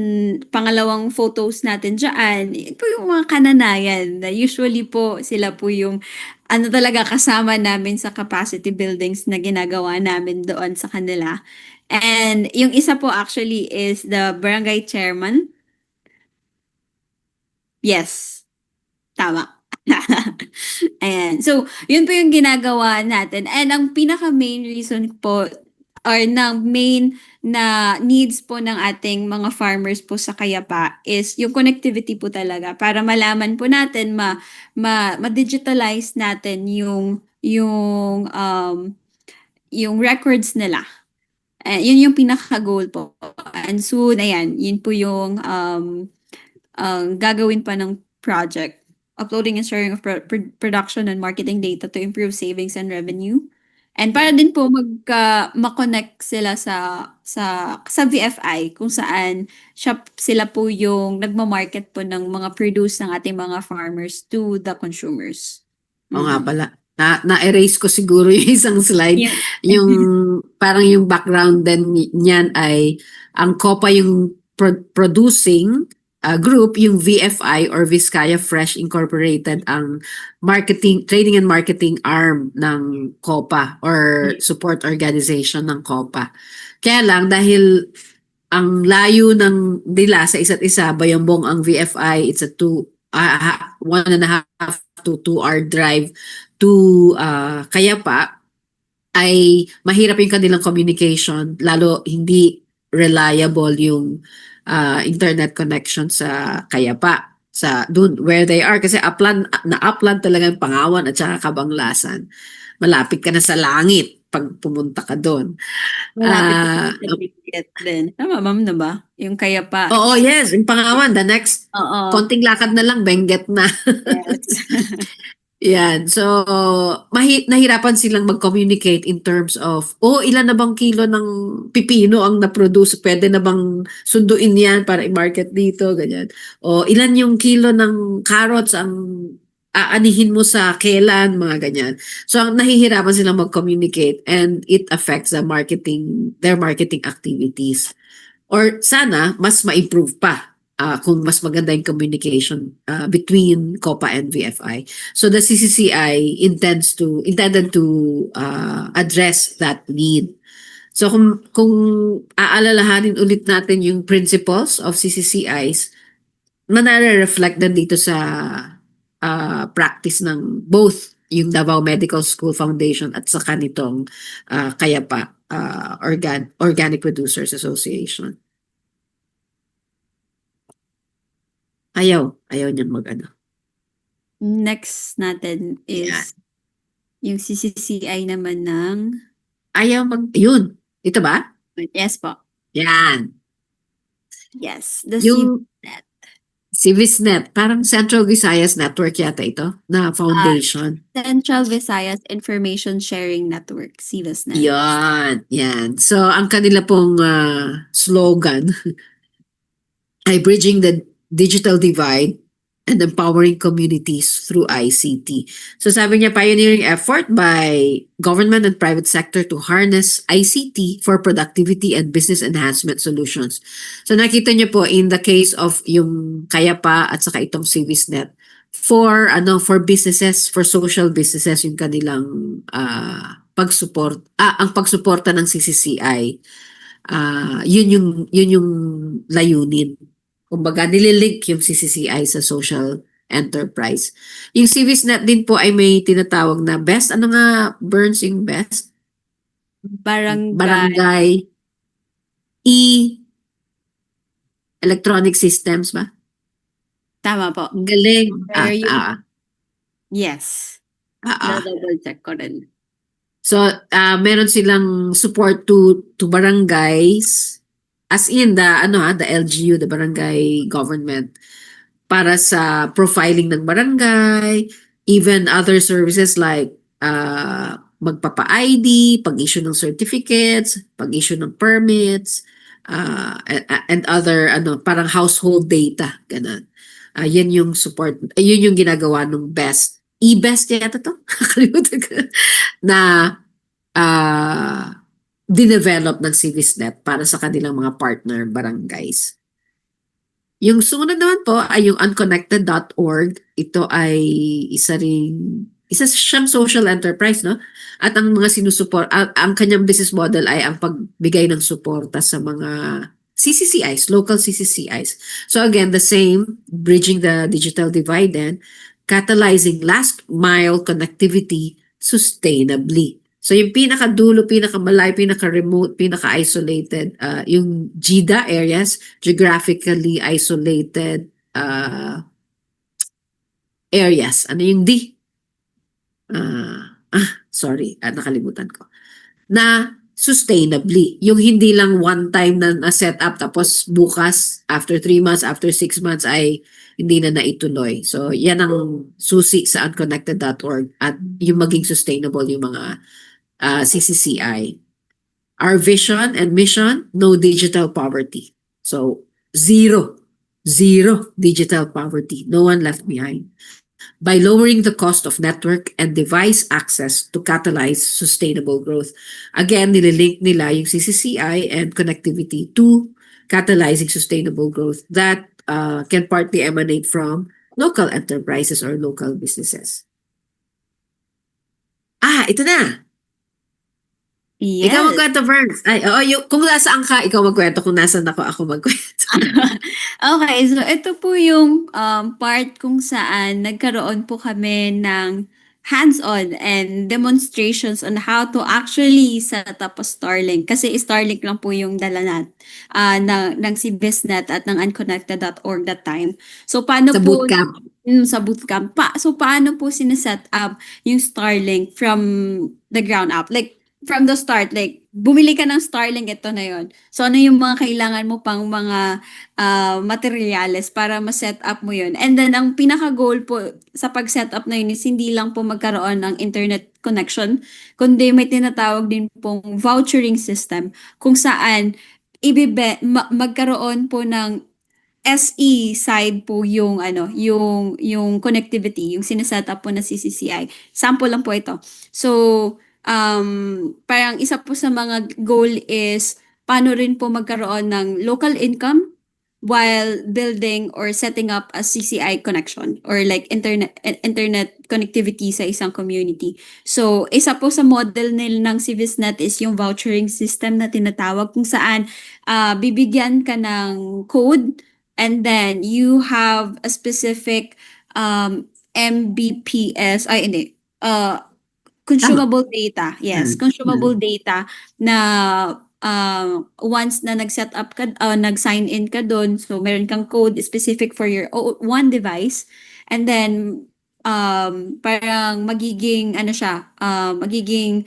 pangalawang photos natin dyan, yan po yung mga kananayan na usually po sila po yung talaga kasama namin sa capacity buildings na ginagawa namin doon sa kanila. And yung isa po actually is the barangay chairman. Yes, tama. Ayan. So, yun po yung ginagawa natin. And ang pinaka-main reason po or ng main na needs po ng ating mga farmers po sa Kayapa is yung connectivity po talaga para malaman po natin ma-digitalize natin yung records nila. Yun yung pinaka-goal po. And soon, ayan, yun po yung gagawin pa ng project. Uploading and sharing of production and marketing data to improve savings and revenue. And para din po ma-connect sila sa VFI kung saan sila po yung nagma-market po ng mga produce ng ating mga farmers to the consumers. O nga pala. Na-erase ko siguro yung isang slide. Yeah. Yung parang yung background din niyan ay ang COPA yung producing group, yung VFI or Vizcaya Fresh Incorporated ang trading and marketing arm ng COPA or support organization ng COPA. Kaya lang dahil ang layo ng nila sa isa't isa, Bayambong ang VFI, it's a 1.5 to 2-hour drive to Kayapa, ay mahirap yung kanilang communication, lalo hindi reliable yung internet connection sa Kayapa, sa dun where they are, kasi na-upland talaga yung Pangawan at saka Kabanglasan. Malapit ka na sa langit pag pumunta ka doon. Malapit sa Benguet din. Tama, ma'am, na ba? Yung Kayapa. Oo, yes. Yung Pangawan, the next, Oo. konting lakad na lang, Benguet na. Yes. Yan. So, nahirapan silang mag-communicate in terms of, ilan na bang kilo ng pipino ang na-produce? Pwede na bang sunduin yan para i-market dito? Ganyan. O ilan yung kilo ng carrots ang aanihin mo sa kailan? Mga ganyan. So, nahihirapan silang mag-communicate and it affects their marketing activities. Or sana, mas ma-improve pa kung mas maganda yung communication between COPA and VFI. So the CCCI intended to address that need. So kung aalalahanin ulit natin yung principles of CCCIs, manare-reflect din dito sa practice ng both yung Davao Medical School Foundation at saka nitong Kayapa Organic Producers Association. Ayaw niya mag-ano. Next natin Yan. is yung CCCI naman ng Yun. Ito ba? yes po. Yan. Yes, the Yung CVNet. CIVISNet, parang Central Visayas Network yata ito, na foundation. Central Visayas Information Sharing Network, CVSNet. Yan. So, ang kanila pong slogan ay bridging the digital divide and empowering communities through ICT. So sabi niya, pioneering effort by government and private sector to harness ICT for productivity and business enhancement solutions. So nakita niyo po in the case of yung Kayapa at saka itong CIVISNet for businesses, for social businesses yung kanilang ang pagsuporta ng CCCI. Yun yung layunin. Kumbaga, nililink yung CCCI sa social enterprise. Yung CIVISNet din po ay may tinatawag na best. Ano nga, Burns, yung best? Barangay electronic systems ba? Tama po. Ang galing. Yes. Ah. Na-double check ko rin. So, meron silang support to barangays, as in the LGU, the barangay government, para sa profiling ng barangay, even other services like magpapa-ID, pag-issue ng certificates, pag-issue ng permits, and other parang household data, ganun. Yan yung support, yun yung ginagawa ng BEST. E-BEST yata to? Nakalimutan ko. Na dinevelop ng CIVISNet para sa kanilang mga partner barangays. Yung sumunod naman po ay yung unconnected.org. Ito ay isa siyang social enterprise, no? At ang mga ang kanyang business model ay ang pagbigay ng suporta sa mga CCCIs, local CCCIs. So again, the same, bridging the digital divide and catalyzing last mile connectivity sustainably. So yung pinakadulo, pinakamalayo, pinaka-remote, pinaka-isolated, yung GIDA areas, geographically isolated areas. Ano yung D? Sorry, nakalimutan ko. Na sustainably. Yung hindi lang one time na set up tapos bukas, after 3 months, after 6 months ay hindi na naituloy. So yan ang susi sa unconnected.org at yung maging sustainable yung mga CCCI. Our vision and mission, no digital poverty. So, zero digital poverty. No one left behind. By lowering the cost of network and device access to catalyze sustainable growth. Again, nililink nila yung CCCI and connectivity to catalyzing sustainable growth that can partly emanate from local enterprises or local businesses. Ito na. Yes. Ikaw magkwento, Burns. Kung nasaan ka, ikaw magkwento. Kung nasaan ako magkwento. Okay, so ito po yung part kung saan nagkaroon po kami ng hands-on and demonstrations on how to actually set up a Starlink. Kasi Starlink lang po yung dala ng CBizNet at ng unconnected.org that time. So paano Sa po bootcamp. sa bootcamp so paano po sineset up yung Starlink from the ground up? Like from the start, like bumili ka ng Starlink, ito na yon. So ano yung mga kailangan mo pang mga materyales para ma-set up mo yun. And then ang pinaka-goal po sa pag-set up na yun is hindi lang po magkaroon ng internet connection, kundi may tinatawag din pong vouchering system kung saan magkaroon po ng SE side po yung yung connectivity, yung sineset up po na CCCI. Sample lang po ito. So, parang isa po sa mga goal is paano rin po magkaroon ng local income while building or setting up a CCI connection or like internet connectivity sa isang community. So, isa po sa model ng CIVISNet is yung vouchering system na tinatawag kung saan bibigyan ka ng code and then you have a specific Mbps, consumable data. Yes, consumable data na once na nag-set up ka, nag-sign in ka doon, so meron kang code specific for your one device, and then parang magiging ano siya, magiging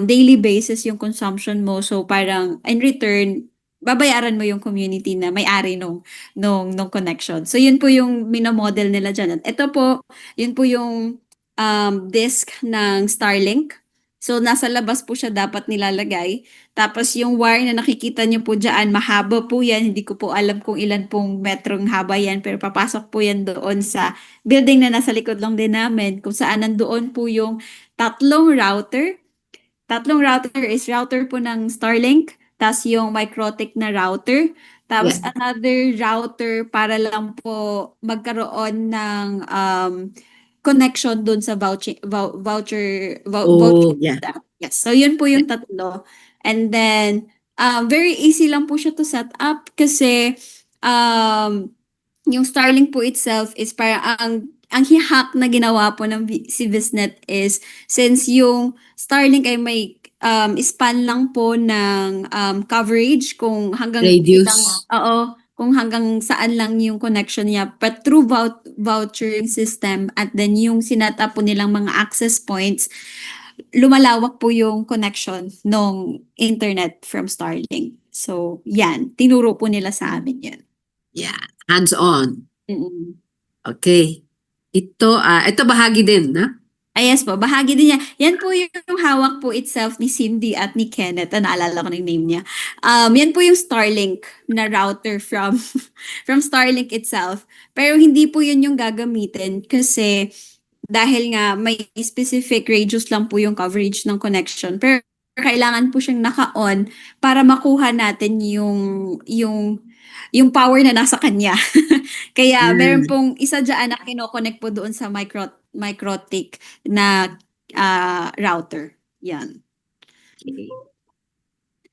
daily basis yung consumption mo. So parang in return, babayaran mo yung community na may-ari nung connection. So yun po yung minomodel nila dyan. At ito po, yun po yung disk ng Starlink. So nasa labas po siya dapat nilalagay. Tapos yung wire na nakikita niyo po dyan, mahaba po yan. Hindi ko po alam kung ilan pong metrong haba yan, pero papasok po yan doon sa building na nasa likod lang din namin, kung saan nandoon po yung tatlong router. Tatlong router is router po ng Starlink, tas yung MikroTik na router, tapos Yeah. another router para lang po magkaroon ng connection dun sa voucher Oh, yeah. system. Yes, so yun po yung tatlo. And then, very easy lang po siya to set up kasi um, yung Starlink po itself is parang ang hack na ginawa po ng si Visnet is since yung Starlink ay may span lang po ng coverage kung hanggang ilang, Radius. oo, kung hanggang saan lang yung connection niya, but through vouchering system at then yung sinata po nilang mga access points, lumalawak po yung connection ng internet from Starlink. So, yan, tinuro po nila sa amin yan. Yeah. Hands-on. Mm-mm. Okay. Ito bahagi din, na? Yes po, bahagi din niya. Yan po yung hawak po itself ni Cindy at ni Kenneth. Naalala ko ng name niya. Yan po yung Starlink na router from from Starlink itself. Pero hindi po yun yung gagamitin kasi dahil nga may specific radius lang po yung coverage ng connection. Pero kailangan po siyang naka-on para makuha natin yung power na nasa kanya. Kaya meron Mm. pong isa dyan na kinoconnect po doon sa MikroTik na router. Yan. Okay.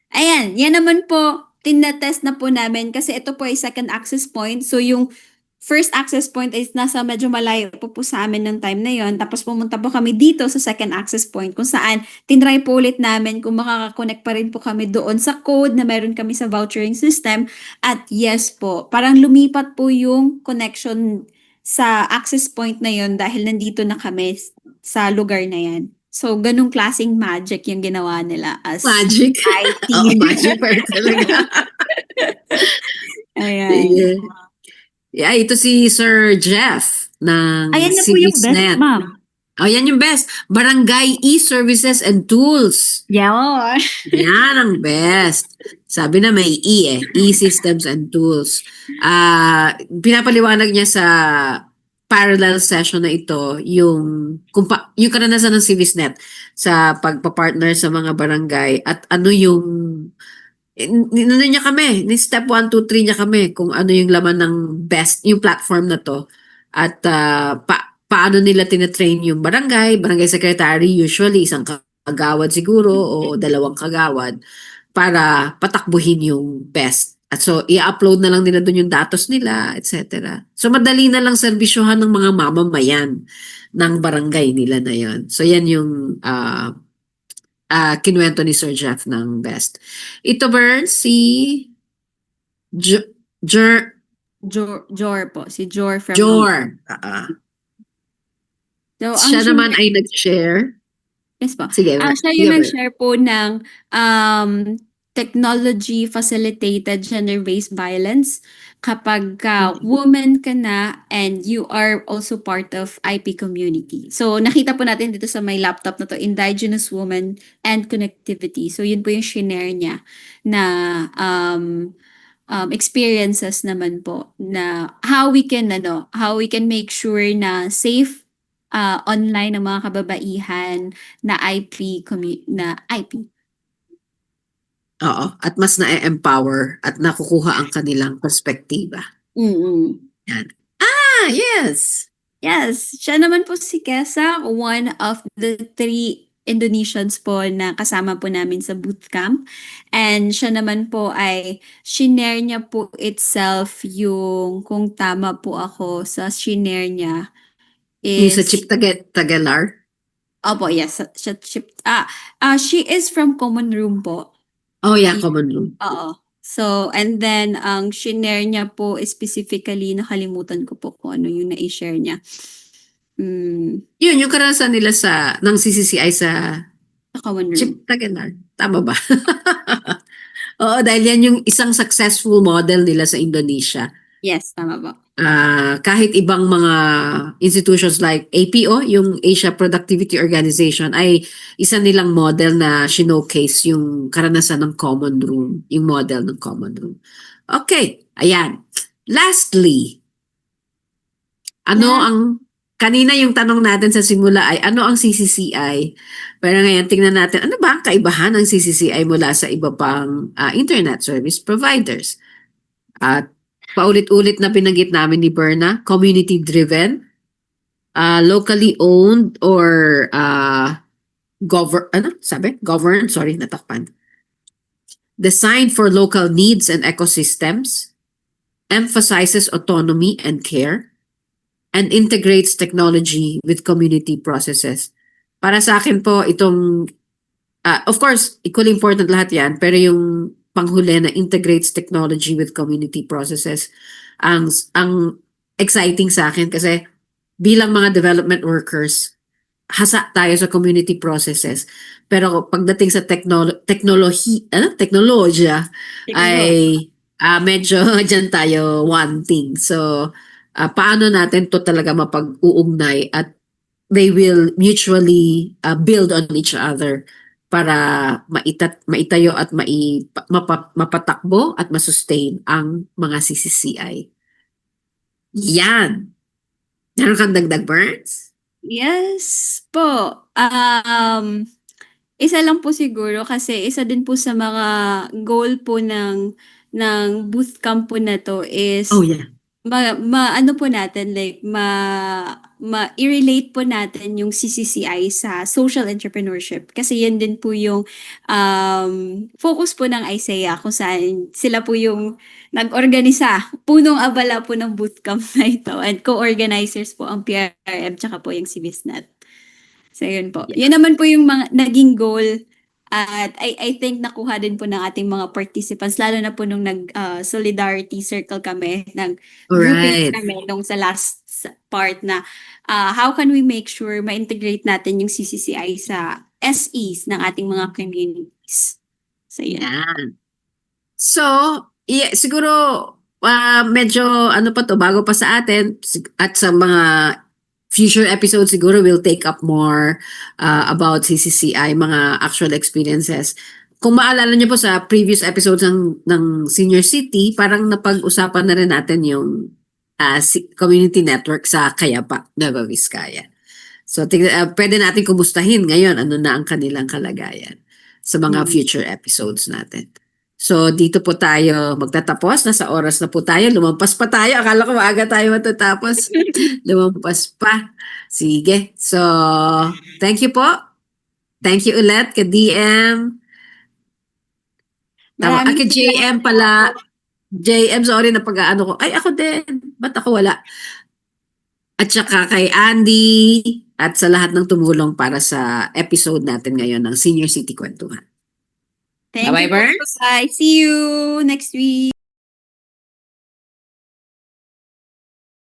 Ayan, yan naman po, tinetest na po namin kasi ito po ay second access point. So yung first access point is nasa medyo malayo po sa amin ng time na yon. Tapos pumunta po kami dito sa second access point kung saan tinry po ulit namin kung makakakonect pa rin po kami doon sa code na meron kami sa vouchering system. At yes po, parang lumipat po yung connection sa access point na yon dahil nandito na kami sa lugar na yan. So, ganung klaseng magic yung ginawa nila as Magic. IT. Oo, magic pa rin talaga. Ayan. Sige. Yeah, ito si Sir Jeff ng Ayan na po yung best, CVSNet. ma'am. Oh, yan yung best. Barangay e-services and tools. Yawn. Yan ang best. Sabi na may E eh. E-systems and tools. Pinapaliwanag niya sa parallel session na ito yung karanasan ng CVSNet sa pagpapartner sa mga barangay at ano yung ano niya kami, ni step 1, 2, 3 niya kami kung ano yung laman ng best, yung platform na to. At paano nila tinatrain yung barangay secretary, usually isang kagawad siguro o dalawang kagawad para patakbuhin yung best. At so, i-upload na lang nila doon yung datos nila, etc. So, madali na lang serbisyohan ng mga mamamayan ng barangay nila na yon. So, yan yung kinuwento ni Sir Jeff ng best. Ito, Bern, si Jor po. Si Jor from Jor. So, Siya naman ay nag-share. yes po. Sige, Siya sige, yung Bern. nag-share po ng technology facilitated gender-based violence kapag woman ka na and you are also part of IP community. So, nakita po natin dito sa my laptop na to, Indigenous Woman and Connectivity. So, yun po yung shinare niya na experiences naman po na how we can make sure na safe online ng mga kababaihan na IP. Oo, at mas na-empower at nakukuha ang kanilang perspektiba. Mm-mm. Yan. Yes. Yes, siya naman po si Kesa, one of the 3 Indonesians po na kasama po namin sa bootcamp. And siya naman po ay shinare niya po itself yung, kung tama po ako sa shinare niya, Yung sa is, Chip Tagalar. opo, yes, she is from Common Room po. Oh yeah, common room. Oo. So, and then ang shinare niya po specifically, nakalimutan ko po kung ano yung nai-share niya. Yun, yung karanasan nila ng CCCI sa Sa common room. Chip Tagenar. Tama ba? Oo, dahil yan yung isang successful model nila sa Indonesia. Yes, tama po. Kahit ibang mga institutions like APO, yung Asia Productivity Organization, ay isa nilang model na showcase yung karanasan ng common room, yung model ng common room. Okay, ayan. Lastly, kanina yung tanong natin sa simula ay ano ang CCCI? Pero ngayon tingnan natin, ano ba ang kaibahan ng CCCI mula sa iba pang internet service providers? At paulit-ulit na binanggit namin ni Berna, community-driven, locally owned or governed, sorry, natakpan. Designed for local needs and ecosystems, emphasizes autonomy and care, and integrates technology with community processes. Para sa akin po, itong, of course, equally important lahat yan, pero yung panghuli na integrates technology with community processes, ang exciting sa akin kasi bilang mga development workers, hasa tayo sa community processes. Pero pagdating sa teknolohiya ay medyo dyan tayo wanting. So, paano natin to talaga mapag-uugnay at they will mutually build on each other para maitayo at mapatakbo at masustain ang mga CCCI. Yan. Meron kang dagdag, Burns? Yes po. Isa lang po siguro kasi isa din po sa mga goal po ng bootcamp po na to is Oh, yeah. ano po natin, like, i-relate po natin yung CCCI sa social entrepreneurship. Kasi yan din po yung focus po ng ISEA kung saan sila po yung nag-organisa, punong abala po ng bootcamp na ito. And co-organizers po ang PRM tsaka po yung CBISNet. So yun po. Yeah. Yun naman po yung mga naging goal. At I think nakuha din po ng ating mga participants, lalo na po nung solidarity circle kami, grouping Alright. kami nung sa last part na how can we make sure ma-integrate natin yung CCCI sa SEs ng ating mga communities. So yun. Yan. So, siguro medyo ano pa to, bago pa sa atin at sa mga future episodes siguro we'll take up more about CCCI, mga actual experiences. Kung maalala niyo po sa previous episodes ng Senior City, parang napag-usapan na rin natin yung community network sa Kayapa, Nueva Vizcaya. So, pwede natin kumustahin ngayon ano na ang kanilang kalagayan sa mga future episodes natin. So, dito po tayo magtatapos. Nasa oras na po tayo. Lumampas pa tayo. Akala ko maaga tayo matatapos. Lumampas pa. Sige. So, thank you po. Thank you ulit ka DM. Tama. Maraming JM pala. JM, sorry na pag-aano ko. Ay, ako din. Ba't ako wala? At saka kay Andy at sa lahat ng tumulong para sa episode natin ngayon ng Senior City Kwentuhan. Thank Bye-bye, you po. Burns. Bye. See you next week.